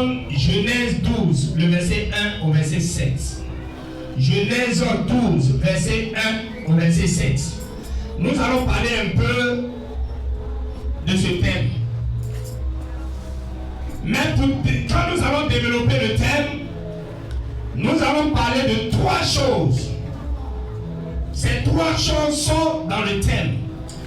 prendre Genèse 12, le verset 1 au verset 7. Genèse 12, verset 1 au verset 7. Nous allons parler un peu de ce thème. Mais quand nous allons développer le thème, nous allons parler de 3 choses. Ces 3 choses sont dans le thème.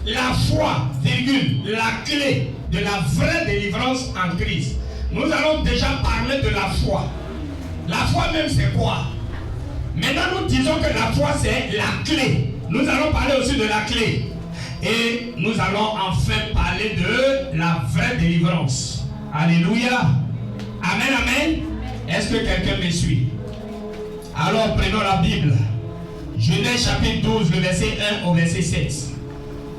La foi, virgule, la clé de la vraie délivrance en Christ. Nous allons déjà parler de la foi. La foi même c'est quoi? Maintenant nous disons que la foi c'est la clé. Nous allons parler aussi de la clé. Et nous allons enfin parler de la vraie délivrance. Alléluia. Amen, amen. Est-ce que quelqu'un me suit? Alors prenons la Bible. Genèse chapitre 12, le verset 1 au verset 7.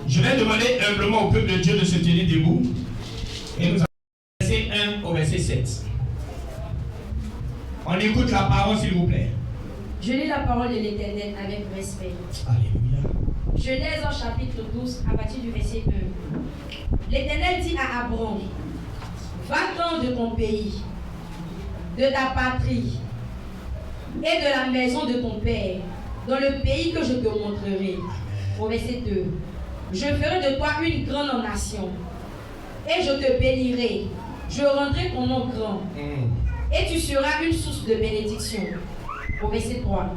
Je vais demander humblement au peuple de Dieu de se tenir debout. Et nous allons verset 1 au verset 7. On écoute la parole s'il vous plaît. Je lis la parole de l'Éternel avec respect. Alléluia. Genèse en chapitre 12 à partir du verset 1. L'Éternel dit à Abraham, va-t'en de ton pays, de ta patrie et de la maison de ton père, dans le pays que je te montrerai. Au verset 2. Je ferai de toi une grande nation, et je te bénirai. Je rendrai ton nom grand, et tu seras une source de bénédiction. Au verset 3.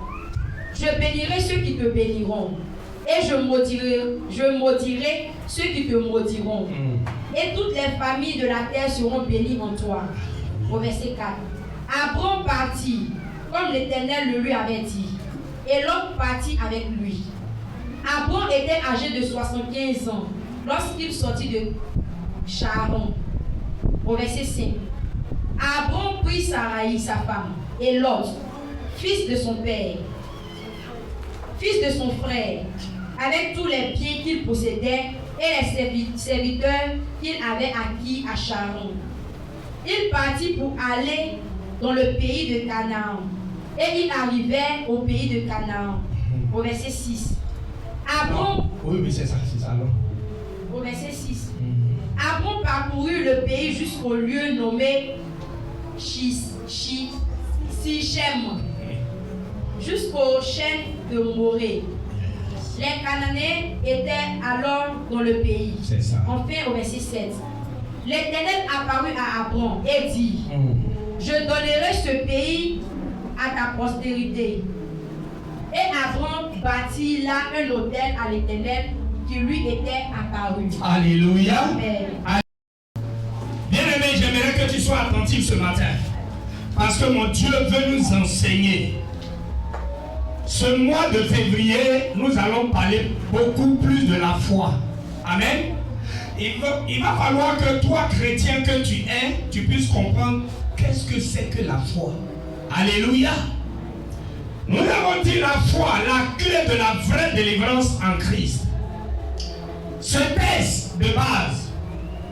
Je bénirai ceux qui te béniront, et je maudirai ceux qui te maudiront. Et toutes les familles de la terre seront bénies en toi. Au verset 4. Abraham partit, comme l'Éternel le lui avait dit, et Lot partit avec lui. Abraham était âgé de 75 ans lorsqu'il sortit de Charan. Au verset 5. Abraham prit Sarai, sa femme, et Lot, fils de son père, fils de son frère, avec tous les biens qu'il possédait et les serviteurs qu'il avait acquis à Charan. Il partit pour aller dans le pays de Canaan. Et il arrivait au pays de Canaan. Au verset 6. Abraham. Oui, mais c'est ça, non? Au verset 6. Abraham parcourut le pays jusqu'au lieu nommé Sichem, jusqu'aux chaînes de Morée. Les Cananéens étaient alors dans le pays. C'est ça. Enfin, au verset 7. L'Éternel apparut à Abraham et dit, je donnerai ce pays à ta postérité. Et Abraham bâtit là un autel à l'Éternel qui lui était apparu. Alléluia. Amen. Bien-aimé, j'aimerais que tu sois attentif ce matin. Parce que mon Dieu veut nous enseigner. Ce mois de février, nous allons parler beaucoup plus de la foi. Amen. Il va falloir que toi, chrétien que tu es, tu puisses comprendre qu'est-ce que c'est que la foi. Alléluia. Nous avons dit la foi, la clé de la vraie délivrance en Christ. Ce texte de base,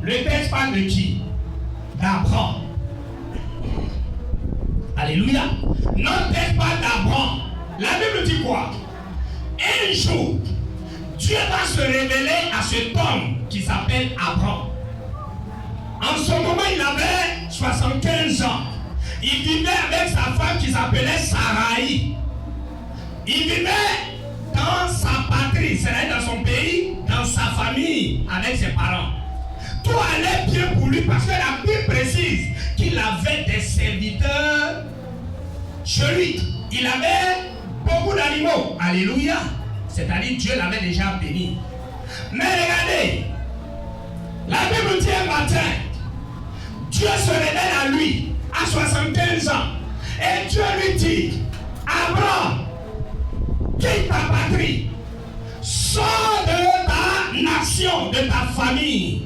le texte parle de qui? D'Abraham. Alléluia. Notre texte parle d'Abraham. La Bible dit quoi? Un jour, Dieu va se révéler à cet homme qui s'appelle Abraham. En ce moment, il avait 75 ans. Il vivait avec sa femme qui s'appelait Sarai. Il vivait dans sa patrie, c'est-à-dire dans son pays, dans sa famille, avec ses parents. Tout allait bien pour lui parce que la Bible précise qu'il avait des serviteurs chez lui. Il avait beaucoup d'animaux. Alléluia. C'est-à-dire Dieu l'avait déjà béni. Mais regardez, la Bible dit un matin, Dieu se révèle à lui à 75 ans. Et Dieu lui dit, Abraham, quitte ta patrie, sors de ta nation, de ta famille.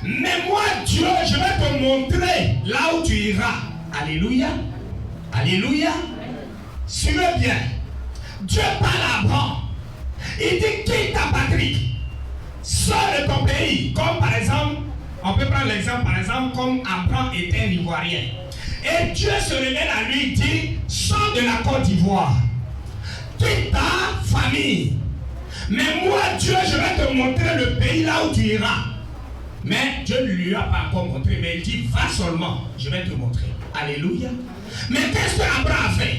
Mais moi, Dieu, je vais te montrer là où tu iras. Alléluia. Alléluia. Suivez bien. Dieu parle à Abraham. Il dit, quitte ta patrie. Sors de ton pays. Comme par exemple, on peut prendre l'exemple, par exemple, comme Abraham était un Ivoirien. Et Dieu se révèle à lui, dit, sors de la Côte d'Ivoire. Quitte ta famille. Mais moi, Dieu, je vais te montrer le pays là où tu iras. Mais Dieu ne lui a pas encore montré, mais il dit, va seulement, je vais te montrer. Alléluia. Mais qu'est-ce qu'Abraham a fait?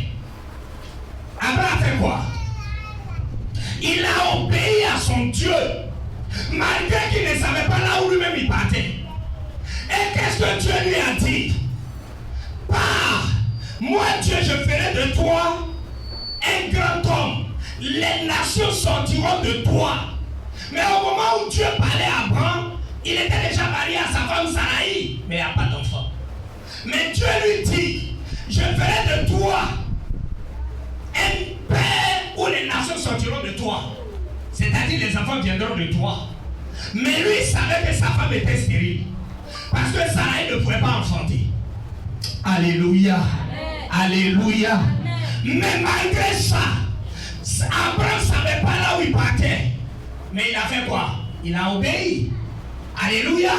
Abraham a fait quoi? Il a obéi à son Dieu, malgré qu'il ne savait pas là où lui-même il partait. Et qu'est-ce que Dieu lui a dit? Pars, moi Dieu, je ferai de toi un grand homme. Les nations sortiront de toi. Mais au moment où Dieu parlait à Abraham, il était déjà marié à sa femme Sarai, mais il n'y a pas d'enfant. Mais Dieu lui dit, je ferai de toi un père où les nations sortiront de toi. C'est-à-dire les enfants viendront de toi. Mais lui, il savait que sa femme était stérile. Parce que Sarai ne pouvait pas enfanter. Alléluia. Amen. Alléluia. Amen. Mais malgré ça, Abraham ne savait pas là où il partait. Mais il a fait quoi? Il a obéi. Alléluia.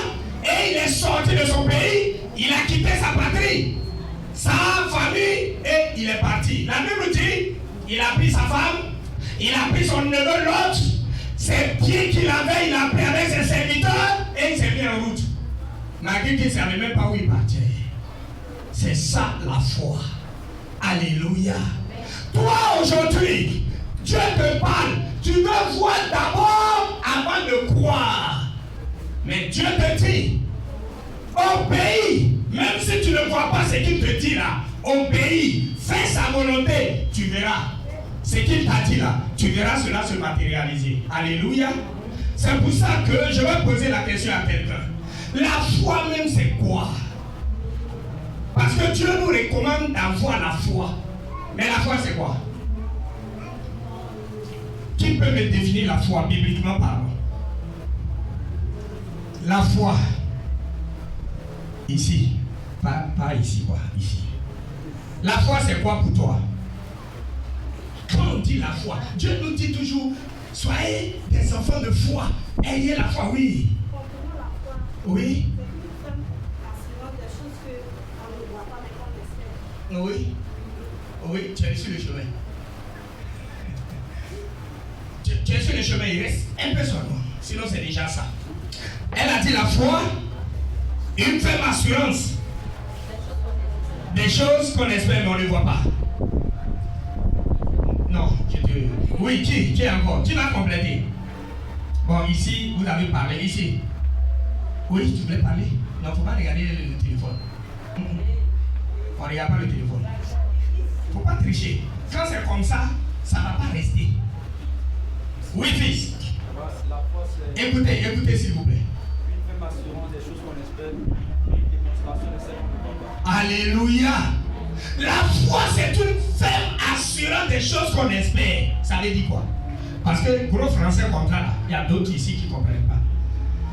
Et il est sorti de son pays. Il a quitté sa patrie, sa famille, et il est parti. La Bible dit, il a pris sa femme, il a pris son neveu Lot, ses pieds qu'il avait, il a pris avec ses serviteurs, et il s'est mis en route. Malgré qu'il ne savait même pas où il partait. C'est ça la foi. Alléluia. Toi aujourd'hui, Dieu te parle. Tu veux voir d'abord avant de croire. Mais Dieu te dit, obéis. Même si tu ne vois pas ce qu'il te dit là, obéis. Fais sa volonté. Tu verras. Ce qu'il t'a dit là, tu verras cela se matérialiser. Alléluia. C'est pour ça que je vais poser la question à quelqu'un. La foi même c'est quoi? Parce que Dieu nous recommande d'avoir la foi. Mais la foi c'est quoi? Qui peut me définir la foi bibliquement parlant? La foi. Ici. Pas ici quoi. Ici. La foi c'est quoi pour toi? Quand on dit la foi, Dieu nous dit toujours, soyez des enfants de foi. Ayez la foi, oui. Oui. Oui. Oui, tu es sur le chemin. Tu es sur le chemin, il reste un peu seulement. Sinon, c'est déjà ça. Elle a dit la foi, une ferme assurance des choses qu'on espère mais on ne voit pas. Non, oui, qui encore? Qui va compléter? Bon, ici, vous avez parlé. Ici. Oui, tu voulais parler? Non, il ne faut pas regarder le téléphone. On ne regarde pas le téléphone. Il ne faut pas tricher. Quand c'est comme ça, ça ne va pas rester. Oui, fils. Écoutez s'il vous plaît. Une ferme assurance des choses qu'on espère, une démonstration de celles qu'on ne voit pas. Alléluia. La foi, c'est une ferme assurance des choses qu'on espère. Ça veut dire quoi? Parce que gros français comme ça, il y a d'autres ici qui ne comprennent pas.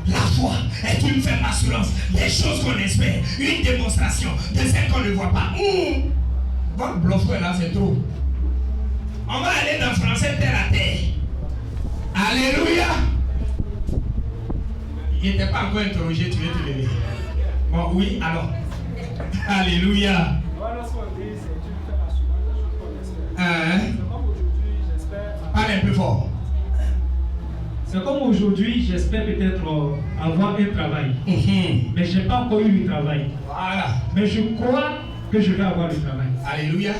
La foi est une ferme assurance des choses qu'on espère, une démonstration de celles qu'on ne voit pas. Votre bluff là, c'est trop. On va aller dans le français terre à terre. Alléluia. Il n'était pas encore interrogé, tu veux te lever. Bon, oui, alors. Alléluia. Lorsqu'on dit c'est une ferme assurance des choses qu'on espère. C'est comme aujourd'hui, j'espère. Parle un peu fort. C'est comme aujourd'hui, j'espère peut-être avoir un travail. Mais je n'ai pas encore eu le travail. Voilà. Mais je crois que je vais avoir le travail. Alléluia.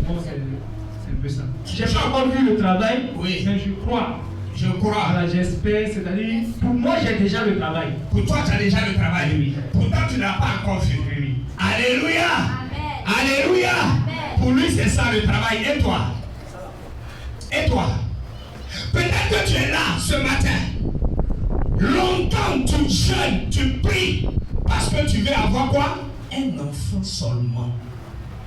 Bon, c'est un peu ça. Je n'ai pas encore vu le travail, oui. Mais je crois. Je crois. Voilà, j'espère, c'est-à-dire, pour moi, j'ai déjà le travail. Pour toi, tu as déjà le travail. Oui. Pourtant, tu n'as pas encore vu. Oui. Alléluia. Amen. Alléluia. Amen. Pour lui, c'est ça le travail. Et toi? Et toi? Peut-être que tu es là ce matin. Longtemps tu jeûnes, tu pries. Parce que tu veux avoir quoi? Un enfant seulement.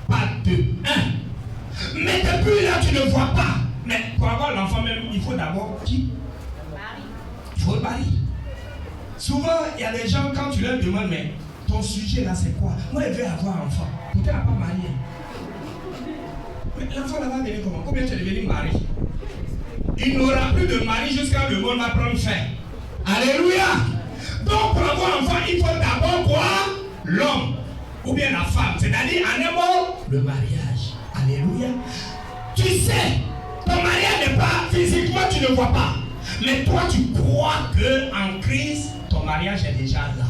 Pas deux. Un. Mais depuis là, tu ne vois pas. Mais pour avoir l'enfant même, il faut d'abord qui? Il faut le mari. Souvent, il y a des gens, quand tu leur demandes, mais ton sujet là, c'est quoi? Moi, je veux avoir un enfant. Pourquoi tu n'as pas marié? Mais l'enfant là va venir comment? Combien tu es devenu mari? Il n'aura plus de mari jusqu'à le monde va prendre fin. Alléluia. Donc pour avoir un enfant, il faut d'abord quoi? L'homme ou bien la femme. C'est-à-dire en un mot, le mariage. Alléluia. Tu sais, ton mariage n'est pas physiquement, tu ne vois pas. Mais toi, tu crois qu'en Christ, ton mariage est déjà là.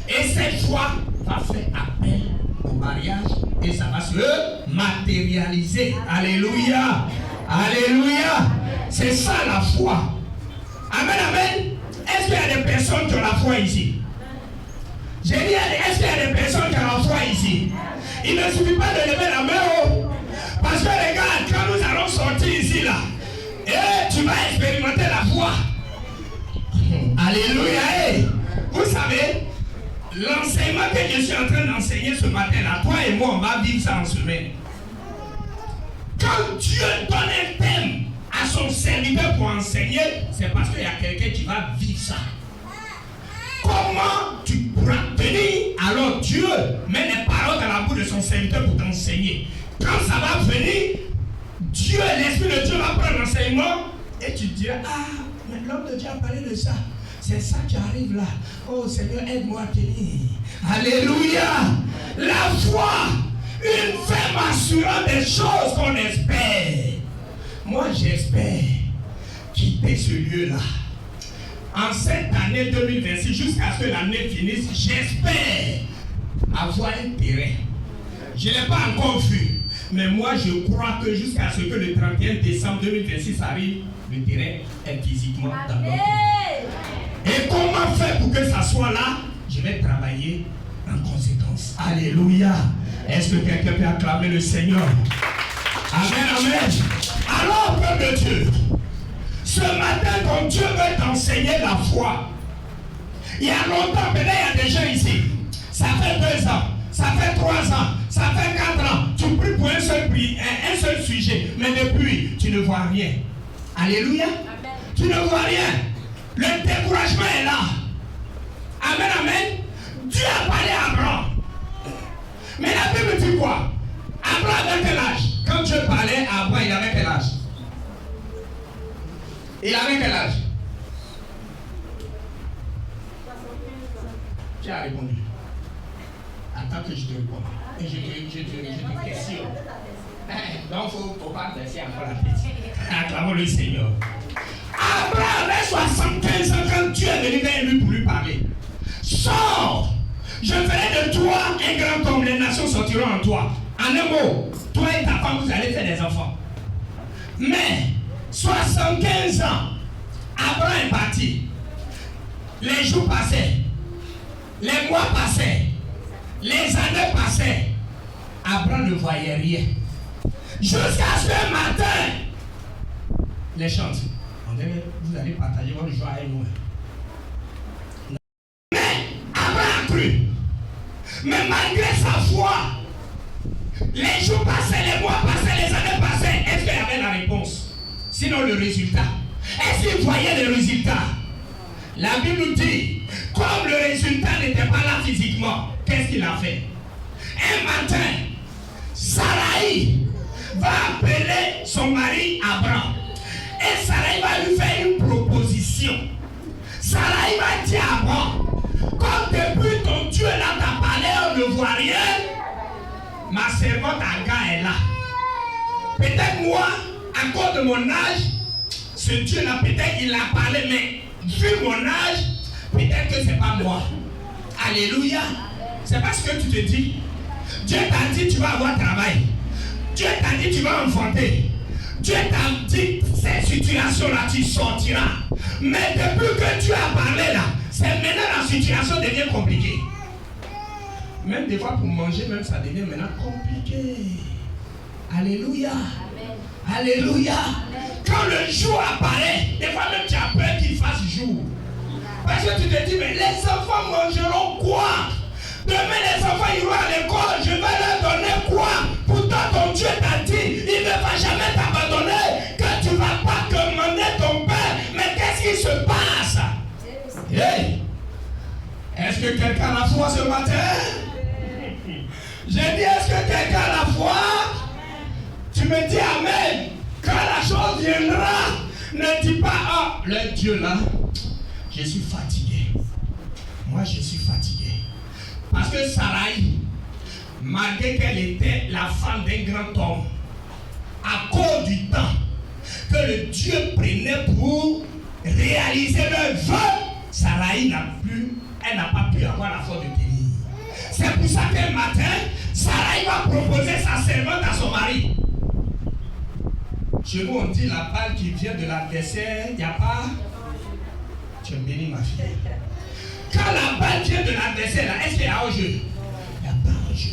Et cette foi va faire appel au mariage et ça va se matérialiser. Alléluia. Alléluia. C'est ça la foi. Amen, amen. Est-ce qu'il y a des personnes qui ont la foi ici? J'ai dit, est-ce qu'il y a des personnes qui ont la foi ici? Il ne suffit pas de lever la main haut. Parce que regarde, quand nous allons sortir ici là, et tu vas expérimenter la foi. Alléluia. Et vous savez, l'enseignement que je suis en train d'enseigner ce matin là, toi et moi on va vivre ça en semaine. Quand Dieu donne un thème à son serviteur pour enseigner, c'est parce qu'il y a quelqu'un qui va vivre ça. Comment tu pourras tenir alors Dieu met les paroles dans la bouche de son serviteur pour t'enseigner? Quand ça va venir, Dieu, l'Esprit de Dieu va prendre l'enseignement et tu diras, ah, mais l'homme de Dieu a parlé de ça. C'est ça qui arrive là. Oh Seigneur, aide-moi à tenir. Alléluia. La foi, une ferme assurance des choses qu'on espère. Moi, j'espère quitter ce lieu-là. En cette année 2026, jusqu'à ce que l'année finisse, j'espère avoir un terrain. Je ne l'ai pas encore vu. Mais moi, je crois que jusqu'à ce que le 31 décembre 2026 arrive, le terrain est physiquement dans notre pays. Et comment faire pour que ça soit là? Je vais travailler en conséquence. Alléluia. Est-ce que quelqu'un peut acclamer le Seigneur? Amen, amen. Alors, peuple de Dieu, ce matin, quand Dieu veut t'enseigner la foi, il y a longtemps, peut-être il y a des gens ici, ça fait 2 ans, ça fait 3 ans, ça fait 4 ans, tu pries pour un seul sujet, mais depuis, tu ne vois rien. Alléluia. Amen. Tu ne vois rien. Le découragement est là. Amen, amen. Dieu a parlé à Abraham. Mais la Bible dit quoi? Abraham avait quel âge? Quand Dieu parlait à Abraham, il avait quel âge? Il avait quel âge? Tu as répondu. Attends que je te réponde. Et je te questionne. Donc, il ne faut pas baisser encore la tête. Acclamons le Seigneur. Abraham avait 75 ans quand Dieu est venu vers lui pour lui parler. Sors! Je ferai de toi un grand homme, les nations sortiront en toi. En un mot, toi et ta femme, vous allez faire des enfants. Mais, 75 ans, Abraham est parti. Les jours passaient. Les mois passaient. Les années passaient. Abraham ne voyait rien. Jusqu'à ce matin, les chantes. Vous allez partager votre joie avec moi. Mais Abraham a cru. Mais malgré sa foi, les jours passaient, les mois passaient, les années passaient. Est-ce qu'il y avait la réponse? Sinon le résultat. Est-ce qu'il voyait le résultat? La Bible dit, comme le résultat n'était pas là physiquement, qu'est-ce qu'il a fait? Un matin, Sarai va appeler son mari Abraham. Et Sarai va lui faire une proposition. Sarai va dire à Abraham, comme depuis ton Dieu là t'a parlé, on ne voit rien, ma servante Agar est là. Peut-être moi, à cause de mon âge, ce Dieu là, peut-être il a parlé, mais vu mon âge, peut-être que c'est pas moi. Alléluia. C'est parce que tu te dis, Dieu t'a dit tu vas avoir travail. Dieu t'a dit tu vas enfanter. Dieu t'a dit cette situation là tu sortiras. Mais depuis que tu as parlé là, c'est maintenant la situation devient compliquée. Même des fois pour manger, même ça devient maintenant compliqué. Alléluia. Amen. Alléluia. Amen. Quand le jour apparaît, des fois même tu as peur qu'il fasse jour. Parce que tu te dis, mais les enfants mangeront quoi? Demain les enfants iront à l'école, je vais leur donner quoi? Pourtant ton Dieu t'a dit, il ne va jamais t'abandonner, que tu ne vas pas commander ton père. Mais qu'est-ce qui se passe? Hey! Est-ce que quelqu'un a la foi ce matin? J'ai dit, est-ce que quelqu'un a la foi? Tu me dis amen. Quand la chose viendra, ne dis pas, ah, le Dieu là, je suis fatigué. Moi, je suis fatigué. Parce que Sarai, malgré qu'elle était la femme d'un grand homme, à cause du temps que le Dieu prenait pour réaliser leur vœu, Sarai elle n'a pas pu avoir la force de tenir. C'est pour ça qu'un matin, Sarai va proposer sa servante à son mari. Chez nous, on dit la balle qui vient de l'adversaire, il n'y a pas. Tu es béni, ma fille. Quand la balle vient de l'adversaire, est-ce qu'il y a un jeu? Il n'y a pas un jeu.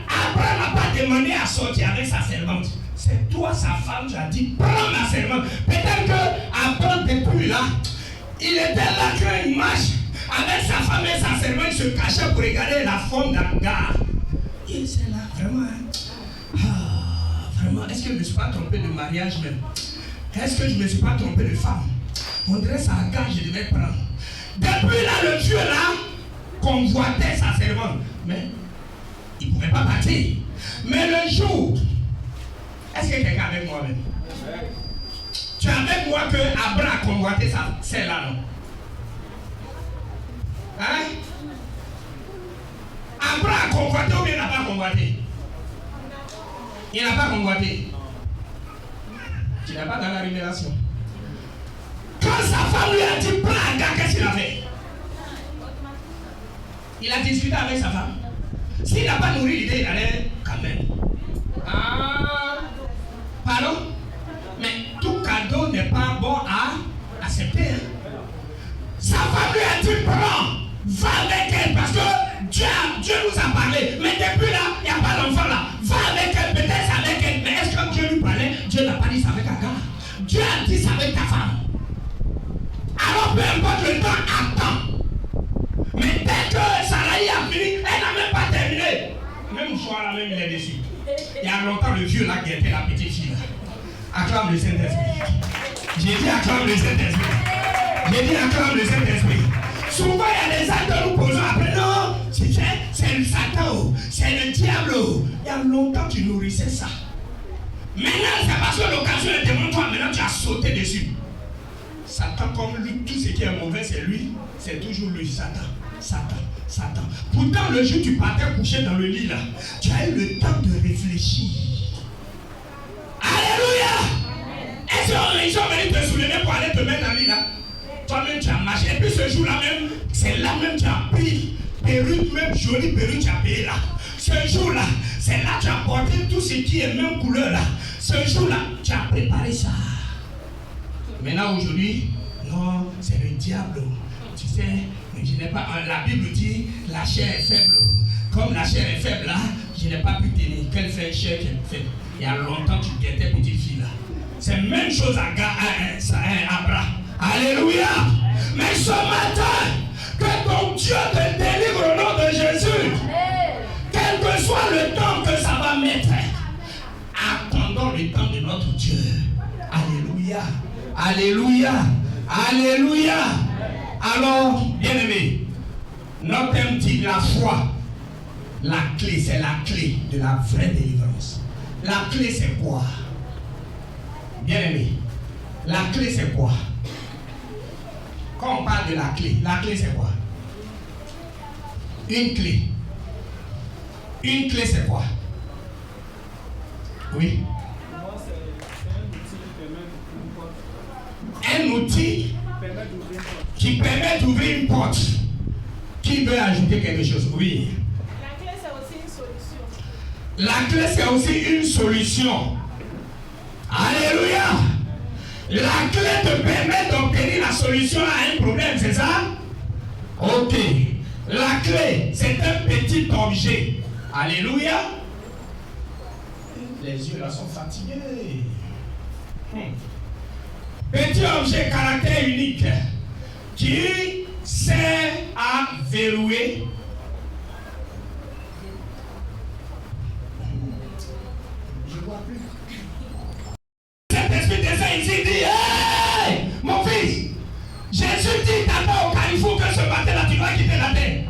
Abraham n'a pas demandé à sortir avec sa servante. C'est toi, sa femme, tu as dit, prends ma servante. Peut-être qu'Abraham n'est plus là. Il était là quand il marche avec sa femme et sa servante, il se cachait pour regarder la forme d'Agar. Il est là, vraiment. Vraiment, est-ce que je ne me suis pas trompé de mariage même? Est-ce que je ne me suis pas trompé de femme? On dirait ça Agar, je devais prendre. Depuis là, le Dieu là convoitait sa servante. Mais il ne pouvait pas partir. Mais le jour, est-ce que quelqu'un est avec moi même? Tu es avec moi que Abraham a convoité celle-là, non? Hein? Abraham a convoité ou bien il n'a pas convoité? Il n'a pas convoité. Tu n'as pas dans la révélation. Quand sa femme lui a dit prends Agar, qu'est-ce qu'il a fait? Il a discuté avec sa femme. S'il n'a pas nourri l'idée, il allait quand même. Ah, pardon? Mais tout cadeau n'est pas bon à accepter. Hein? Sa femme lui a dit prends, va avec elle parce que Dieu nous a parlé. Mais depuis là, il n'y a pas d'enfant là. Va avec elle, peut-être avec elle. Mais est-ce que Dieu lui parlait? Dieu n'a pas dit ça avec Agar. Dieu a dit ça avec ta femme. Alors peu importe le temps, attends. Mais dès que Sarai a fini, elle n'a même pas terminé. Même soir là, même il est déçu. Il y a longtemps, le vieux là guettait la petite fille là. Acclame le Saint-Esprit. J'ai dit acclame le Saint-Esprit. J'ai dit acclame le Saint-Esprit. Souvent il y a des actes que nous posons après. Non, c'est le Satan, c'est le diable. Il y a longtemps tu nourrissais ça. Maintenant c'est parce que l'occasion est devant toi. Maintenant tu as sauté dessus. Satan comme lui, tout ce qui est mauvais c'est lui. C'est toujours lui, Satan. Satan. Pourtant le jour où tu partais coucher dans le lit là, tu as eu le temps de réfléchir. Alléluia! Est-ce qu'ils sont venus te soulever pour aller te mettre dans le lit là? Toi-même tu as marché. Et puis ce jour-là même, c'est là même tu as pris perruque, même jolie perruque tu as payé là. Ce jour-là, c'est là tu as porté tout ce qui est même couleur là. Ce jour-là, tu as préparé ça. Maintenant aujourd'hui, non, c'est le diable. Tu sais, je n'ai pas. La Bible dit la chair est faible. Comme la chair est faible là, je n'ai pas pu tenir. Quelle fait chair qui est faible? Il y a longtemps tu guettais petite fille là. C'est la même chose à Abraham. Alléluia. Mais ce matin, que ton Dieu te délivre au nom de Jésus. Quel que soit le temps que ça va mettre, attendons le temps de notre Dieu. Alléluia. Alléluia. Alléluia. Alors, bien-aimé, notre thème dit la foi. La clé, c'est la clé de la vraie délivrance. La clé, c'est quoi? Bien-aimé, la clé, c'est quoi? Quand on parle de la clé c'est quoi? Une clé. Une clé, c'est quoi? Oui. Un outil qui permet d'ouvrir une porte. Qui veut ajouter quelque chose? Oui. La clé, c'est aussi une solution. La clé, c'est aussi une solution. Alléluia. La clé te permet d'obtenir la solution à un problème, c'est ça? Ok. La clé, c'est un petit objet. Alléluia. Les yeux là sont fatigués. Petit objet caractère unique qui sert à verrouiller. Je vois plus. Cet esprit descend ici dit hey, mon fils, Jésus dit d'abord au Carrefour que ce matin là tu vas quitter la terre.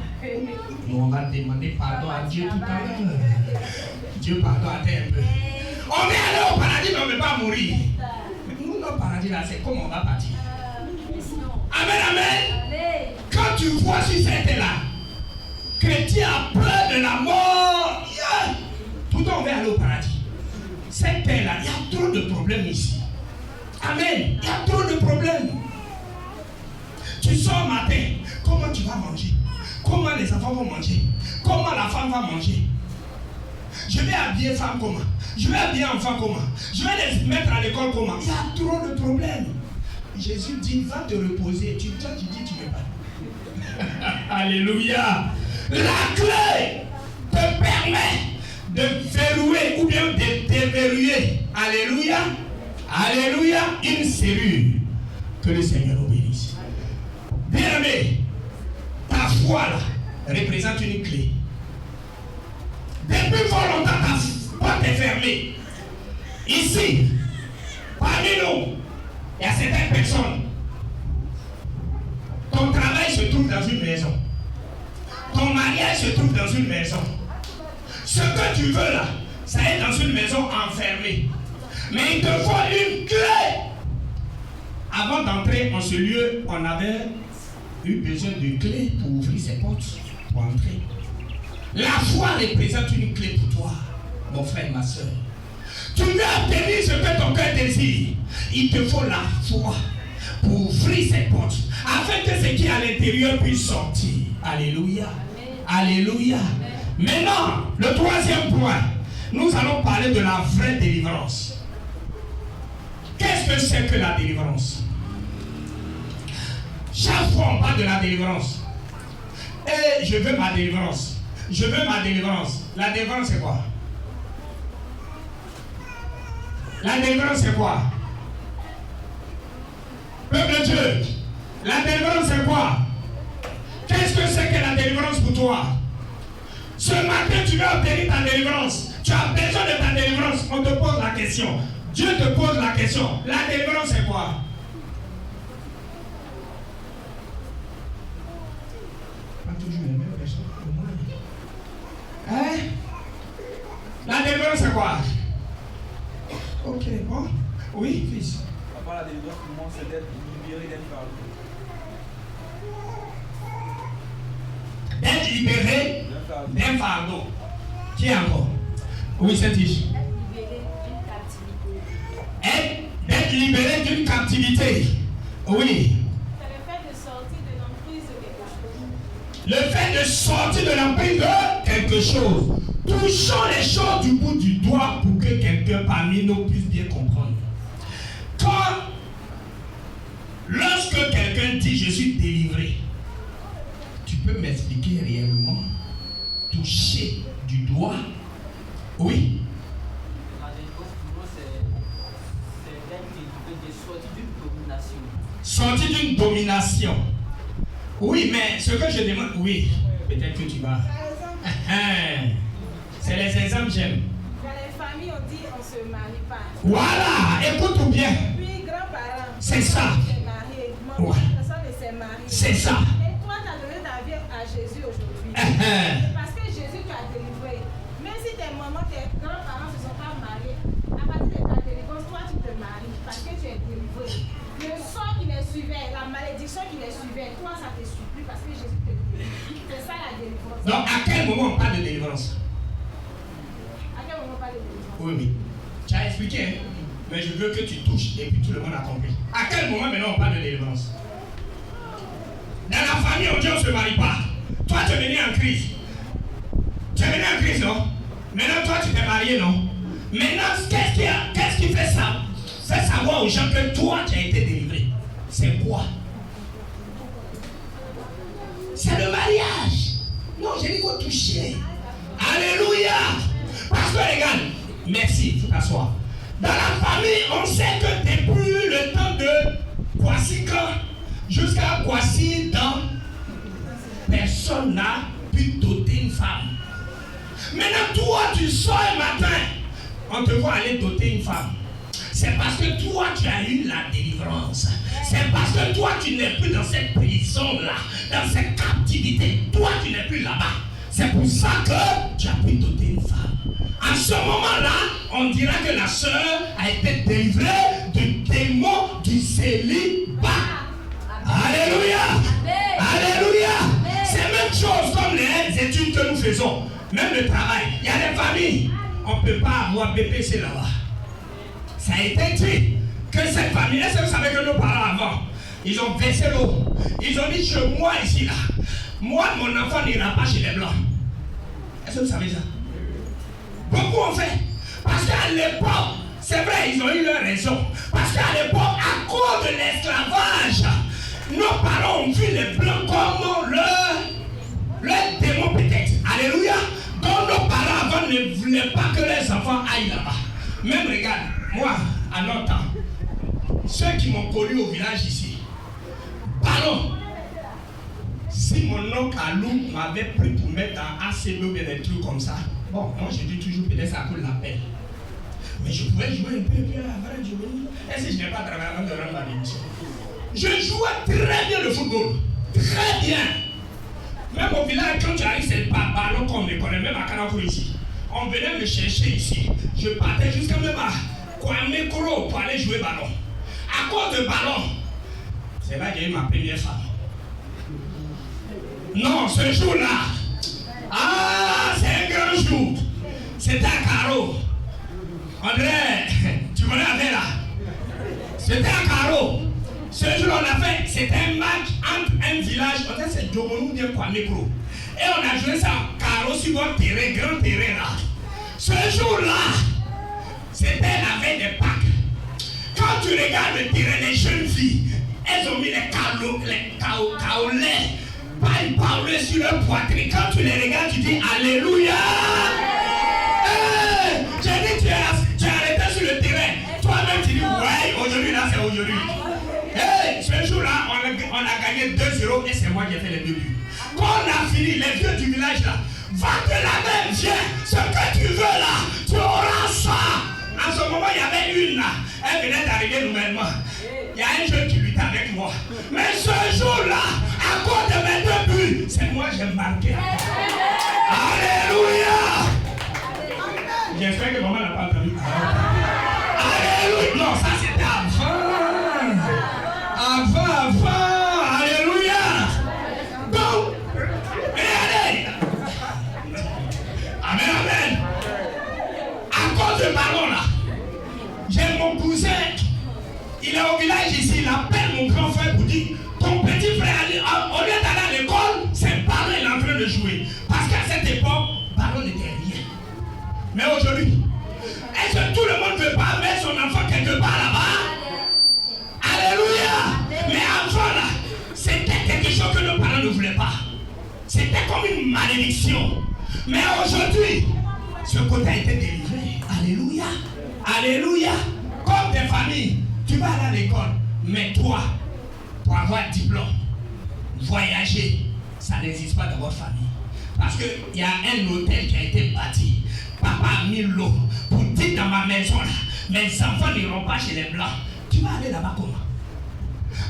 Nous on va demander pardon à Dieu tout à l'heure. Dieu pardon à terre un peu. On est allé au paradis mais on ne veut pas mourir. Nous le paradis là c'est comment on va partir. Amen, amen. Quand tu vois sur cette terre-là, chrétien a peur de la mort, tout le monde va aller au paradis. Cette terre-là, il y a trop de problèmes ici. Amen. Il y a trop de problèmes. Tu sais matin, comment tu vas manger? Comment les enfants vont manger? Comment la femme va manger? Je vais habiller femme comment? Je vais habiller enfant comment? Je vais les mettre à l'école comment? Il y a trop de problèmes. Jésus dit, va te reposer. Toi, tu dis, tu ne veux pas. Alléluia. La clé te permet de verrouiller ou bien de déverrouiller. Alléluia. Alléluia. Une serrure. Que le Seigneur nous bénisse. Bien-aimé, ta foi là représente une clé. Depuis fort longtemps, ta porte est fermée. Ici, parmi nous, il y a certaines personnes. Ton travail se trouve dans une maison. Ton mariage se trouve dans une maison. Ce que tu veux là, ça est dans une maison enfermée. Mais il te faut une clé. Avant d'entrer en ce lieu, on avait eu besoin de clé pour ouvrir ses portes, pour entrer. La foi représente une clé pour toi, mon frère et ma soeur. Tu veux obtenir ce que ton cœur désire. Il te faut la foi pour ouvrir ces portes, afin que ce qui est à l'intérieur puisse sortir. Alléluia. Alléluia. Maintenant, le troisième point, nous allons parler de la vraie délivrance. Qu'est-ce que c'est que la délivrance? Chaque fois on parle de la délivrance. Et je veux ma délivrance. Je veux ma délivrance. La délivrance c'est quoi? La délivrance c'est quoi? Peuple de Dieu, la délivrance c'est quoi? Qu'est-ce que c'est que la délivrance pour toi? Ce matin tu veux obtenir ta délivrance. Tu as besoin de ta délivrance. On te pose la question. Dieu te pose la question. La délivrance c'est quoi? Pas toujours les mêmes personnes. Hein? La délivrance c'est quoi? Ok, bon. Oui, fils. Papa, la délivrance pour moi, c'est d'être libéré d'un fardeau. D'être libéré d'un fardeau. Qui est encore? Oui, c'est dit. D'être libéré d'une captivité. Oui. C'est le fait de sortir de l'emprise de quelque chose. Le fait de sortir de l'emprise de quelque chose. Touchons les choses du bout du doigt pour que quelqu'un parmi nous puisse bien comprendre. Lorsque quelqu'un dit je suis délivré, tu peux m'expliquer réellement? Toucher du doigt? Oui. La délivrance pour nous, c'est d'être délivré, de sortir d'une domination. Sortir d'une domination. Oui, mais ce que je demande, oui, peut-être que tu vas. C'est les exemples que j'aime. Dans les familles, on dit on se marie pas. Voilà, écoute bien. Puis grands-parents. C'est ça. s'est marié. Maman, Ouais. personne ne s'est marié. C'est ça. Et toi, tu as donné ta vie à Jésus aujourd'hui. Parce que Jésus t'a délivré. Même si tes mamans, tes grands-parents ne se sont pas mariés, à partir de ta délivrance, toi, tu te maries parce que tu es délivré. Le sort qui les suivait, la malédiction qui les suivait, toi, ça ne te suit plus parce que Jésus te délivre. C'est ça la délivrance. Donc, à quel moment on parle de délivrance? À quel moment on parle de délivrance? Oui, oui. Tu as expliqué, hein? Mais je veux que tu touches et puis tout le monde a compris. À quel moment maintenant on parle de délivrance? Dans la famille, on dit on ne se marie pas. Toi, tu es venu en crise. Tu es venu en crise, non? Maintenant, toi, tu t'es marié, non? Maintenant, qu'est-ce qui fait ça? Fais savoir aux gens que toi, tu as été délivré. C'est quoi? C'est le mariage. Non, j'ai dit qu'il faut toucher. Alléluia. Parce que, regarde, merci, il faut t'asseoir. Dans la famille, on sait que depuis le temps de Kwasika jusqu'à Kwasi-Dan, personne n'a pu doter une femme. Maintenant, toi, tu sors un matin, on te voit aller doter une femme. C'est parce que toi, tu as eu la délivrance. C'est parce que toi, tu n'es plus dans cette prison-là, dans cette captivité. Toi, tu n'es plus là-bas. C'est pour ça que tu as pu doter une femme. À ce moment-là, on dira que la sœur a été délivrée du démon du célibat. Alléluia. Alléluia. C'est la même chose comme les études que nous faisons. Même le travail. Il y a des familles. On ne peut pas avoir BPC là-bas. Ça a été dit que cette famille, est-ce que vous savez que nos parents avant, Ils ont versé l'eau. Ils ont dit chez moi ici là, moi mon enfant n'ira pas chez les blancs. Est-ce que vous savez ça? Beaucoup ont fait. Parce qu'à l'époque, c'est vrai, ils ont eu leur raison. Parce qu'à l'époque, à cause de l'esclavage, nos parents ont vu les blancs comme leur démon peut-être. Alléluia. Donc nos parents avant ne voulaient pas que leurs enfants aillent là-bas. Même regarde, moi, à notre temps, ceux qui m'ont connu au village ici, pardon, si mon oncle Alou m'avait pris pour mettre dans ACB ou des trucs comme ça, bon, moi je dis toujours peut-être ça coûte la peine. Mais je pouvais jouer un peu avant de jouer. Et si je n'ai pas travaillé avant de rendre ma démission? Je jouais très bien le football. Très bien. Même au village, quand tu arrives, c'est le ballon qu'on me connaît, même à Kanako ici. On venait me chercher ici. Je partais jusqu'à même à Kwame Koro pour aller jouer ballon. À cause de ballon, c'est là que j'ai eu ma première femme. Non, ce jour-là, c'est un grand jour. C'était à Caro. André, tu connais la là? C'était à Caro. Ce jour, on a fait, c'était un match entre un village, on a c'est Djomonou bien Kwame Koro. Et on a joué ça à Caro sur votre terrain, grand terrain là. Ce jour-là, c'était la veille des Pâques. Quand tu regardes le terrain, les jeunes filles, elles ont mis les kaolets, pas une parole sur leur poitrine. Quand tu les regardes, tu dis Alléluia. J'ai dit, tu es arrêté sur le terrain. Toi-même, tu dis, ouais, aujourd'hui, là, c'est aujourd'hui. Ce jour-là, on a gagné 2-0 et c'est moi qui ai fait les 2 buts. Quand on a fini, les vieux du village là, va te laver, viens, ce que tu veux là, tu auras ça. En ce moment, il y avait une là, elle venait d'arriver nouvellement. Il y a un jeune qui luttait avec moi. Mais ce jour-là, à cause de mes 2 buts, c'est moi qui ai marqué. Alléluia. J'espère que maman n'a pas entendu. Alléluia. Non, ça c'était avant. Alléluia. Donc, regardez. Amen. À cause de ballon là, j'ai mon cousin, il est au village ici, il appelle mon grand frère pour dire, ton petit frère, au lieu d'aller à l'école, c'est ballon, il est en train de jouer. Parce qu'à cette époque, ballon n'était rien. Mais aujourd'hui, est-ce que tout le monde ne veut pas mettre son enfant quelque part là-bas? Alléluia. Mais avant là, c'était quelque chose que nos parents ne voulaient pas. C'était comme une malédiction. Mais aujourd'hui, ce côté a été délivré. Alléluia. Alléluia. Comme des familles, tu vas aller à l'école. Mais toi, pour avoir un diplôme, voyager, ça n'existe pas dans votre famille. Parce qu'il y a un hôtel qui a été bâti. Papa a mis l'eau pour dire dans ma maison là, mes enfants n'iront pas chez les blancs. Tu vas aller là-bas comment?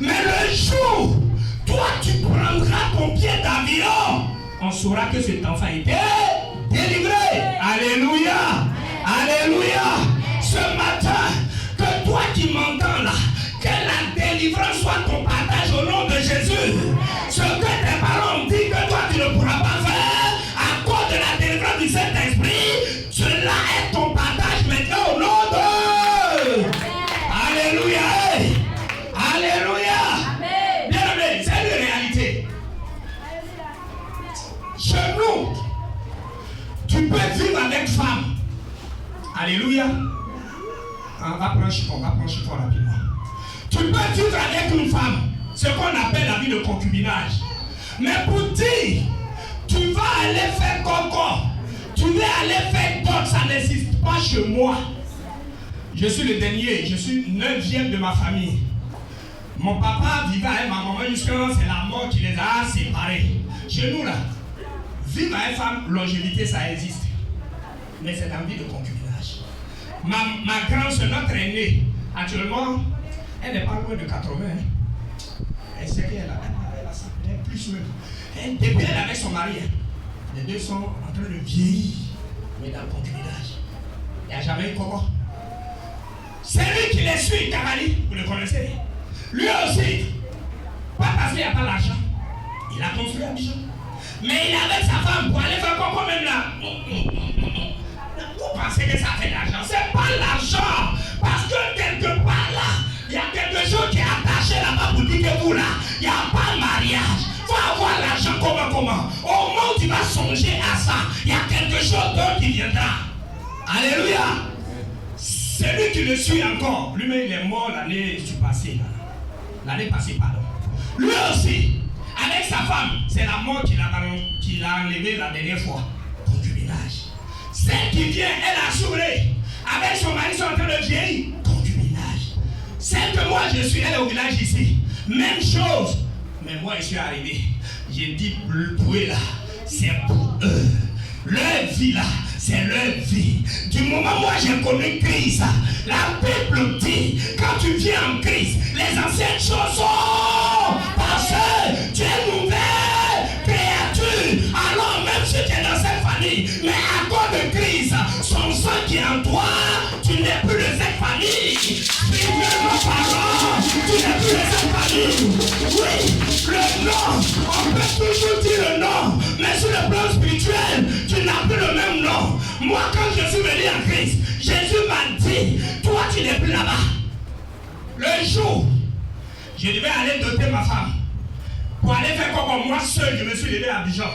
Mais le jour, toi tu prendras ton pied d'avion, on saura que cet enfant a été délivré. Alléluia. Alléluia. Ce matin, que toi qui m'entends là, que la délivrance soit ton partage au nom de Jésus. Ce que tes parents ont dit que toi tu ne pourras pas faire, à cause de la délivrance du Saint-Esprit, cela est ton partage maintenant au nom de... Alléluia. Alléluia. Bien aimé, c'est une réalité. Chez nous, tu peux vivre avec femme. Alléluia. On va prendre chiffon rapidement. Tu peux vivre avec une femme, ce qu'on appelle la vie de concubinage. Mais pour dire, tu vas aller faire coco, tu vas aller faire d'autres, ça n'existe pas chez moi. Je suis le dernier, je suis 9e de ma famille. Mon papa vivait avec ma maman jusqu'à c'est la mort qui les a séparés. Chez nous là, vivre avec femme, longévité, ça existe. Mais c'est la vie de concubinage. Ma grande soeur, notre aînée, actuellement, elle n'est pas loin de 80. Elle sait qu'elle est plus même. Depuis elle avec son mari, les deux sont en train de vieillir, mais dans le concubinage. Il n'y a jamais eu comment. C'est lui qui les suit, Karali, vous le connaissez. Lui aussi, pas parce qu'il n'y a pas l'argent. Il a construit un bijoux. Mais il est avec sa femme pour aller faire coco même là. Vous pensez que ça fait de l'argent? C'est pas l'argent. Parce que quelque part là, il y a quelque chose qui est attaché là-bas pour dire que vous là, il n'y a pas de mariage. Il faut avoir l'argent comment. Au moment où tu vas songer à ça, il y a quelque chose d'autre qui viendra. Alléluia. Celui qui le suit encore, lui-même il est mort l'année passée. L'année passée, pardon. Lui aussi, avec sa femme, c'est la mort qui l'a enlevé la dernière fois. Concubinage. Celle qui vient, elle a souré. Avec son mari, ils sont en train de vieillir. Concubinage. Celle que moi je suis, elle est au village ici. Même chose. Mais moi je suis arrivé. J'ai dit, pour eux là, c'est pour eux. Leur vie là, c'est leur vie. Du moment où moi j'ai connu Christ, la Bible dit, quand tu viens en Christ, les anciennes choses sont passées. Tu es une nouvelle créature. Alors même si tu es dans cette famille, mais à cause de Christ, son sang qui est en toi, tu n'es plus de cette famille. Spirituellement parlant, tu n'es plus de cette famille. Oui, le nom, on peut toujours dire le nom, mais sur le plan spirituel, tu n'as plus le même nom. Moi, quand je suis venu en Christ, Jésus m'a dit, toi tu n'es plus là-bas. Le jour, je devais aller doter ma femme. Pour aller faire quoi comme moi seul, je me suis levé à Abidjan.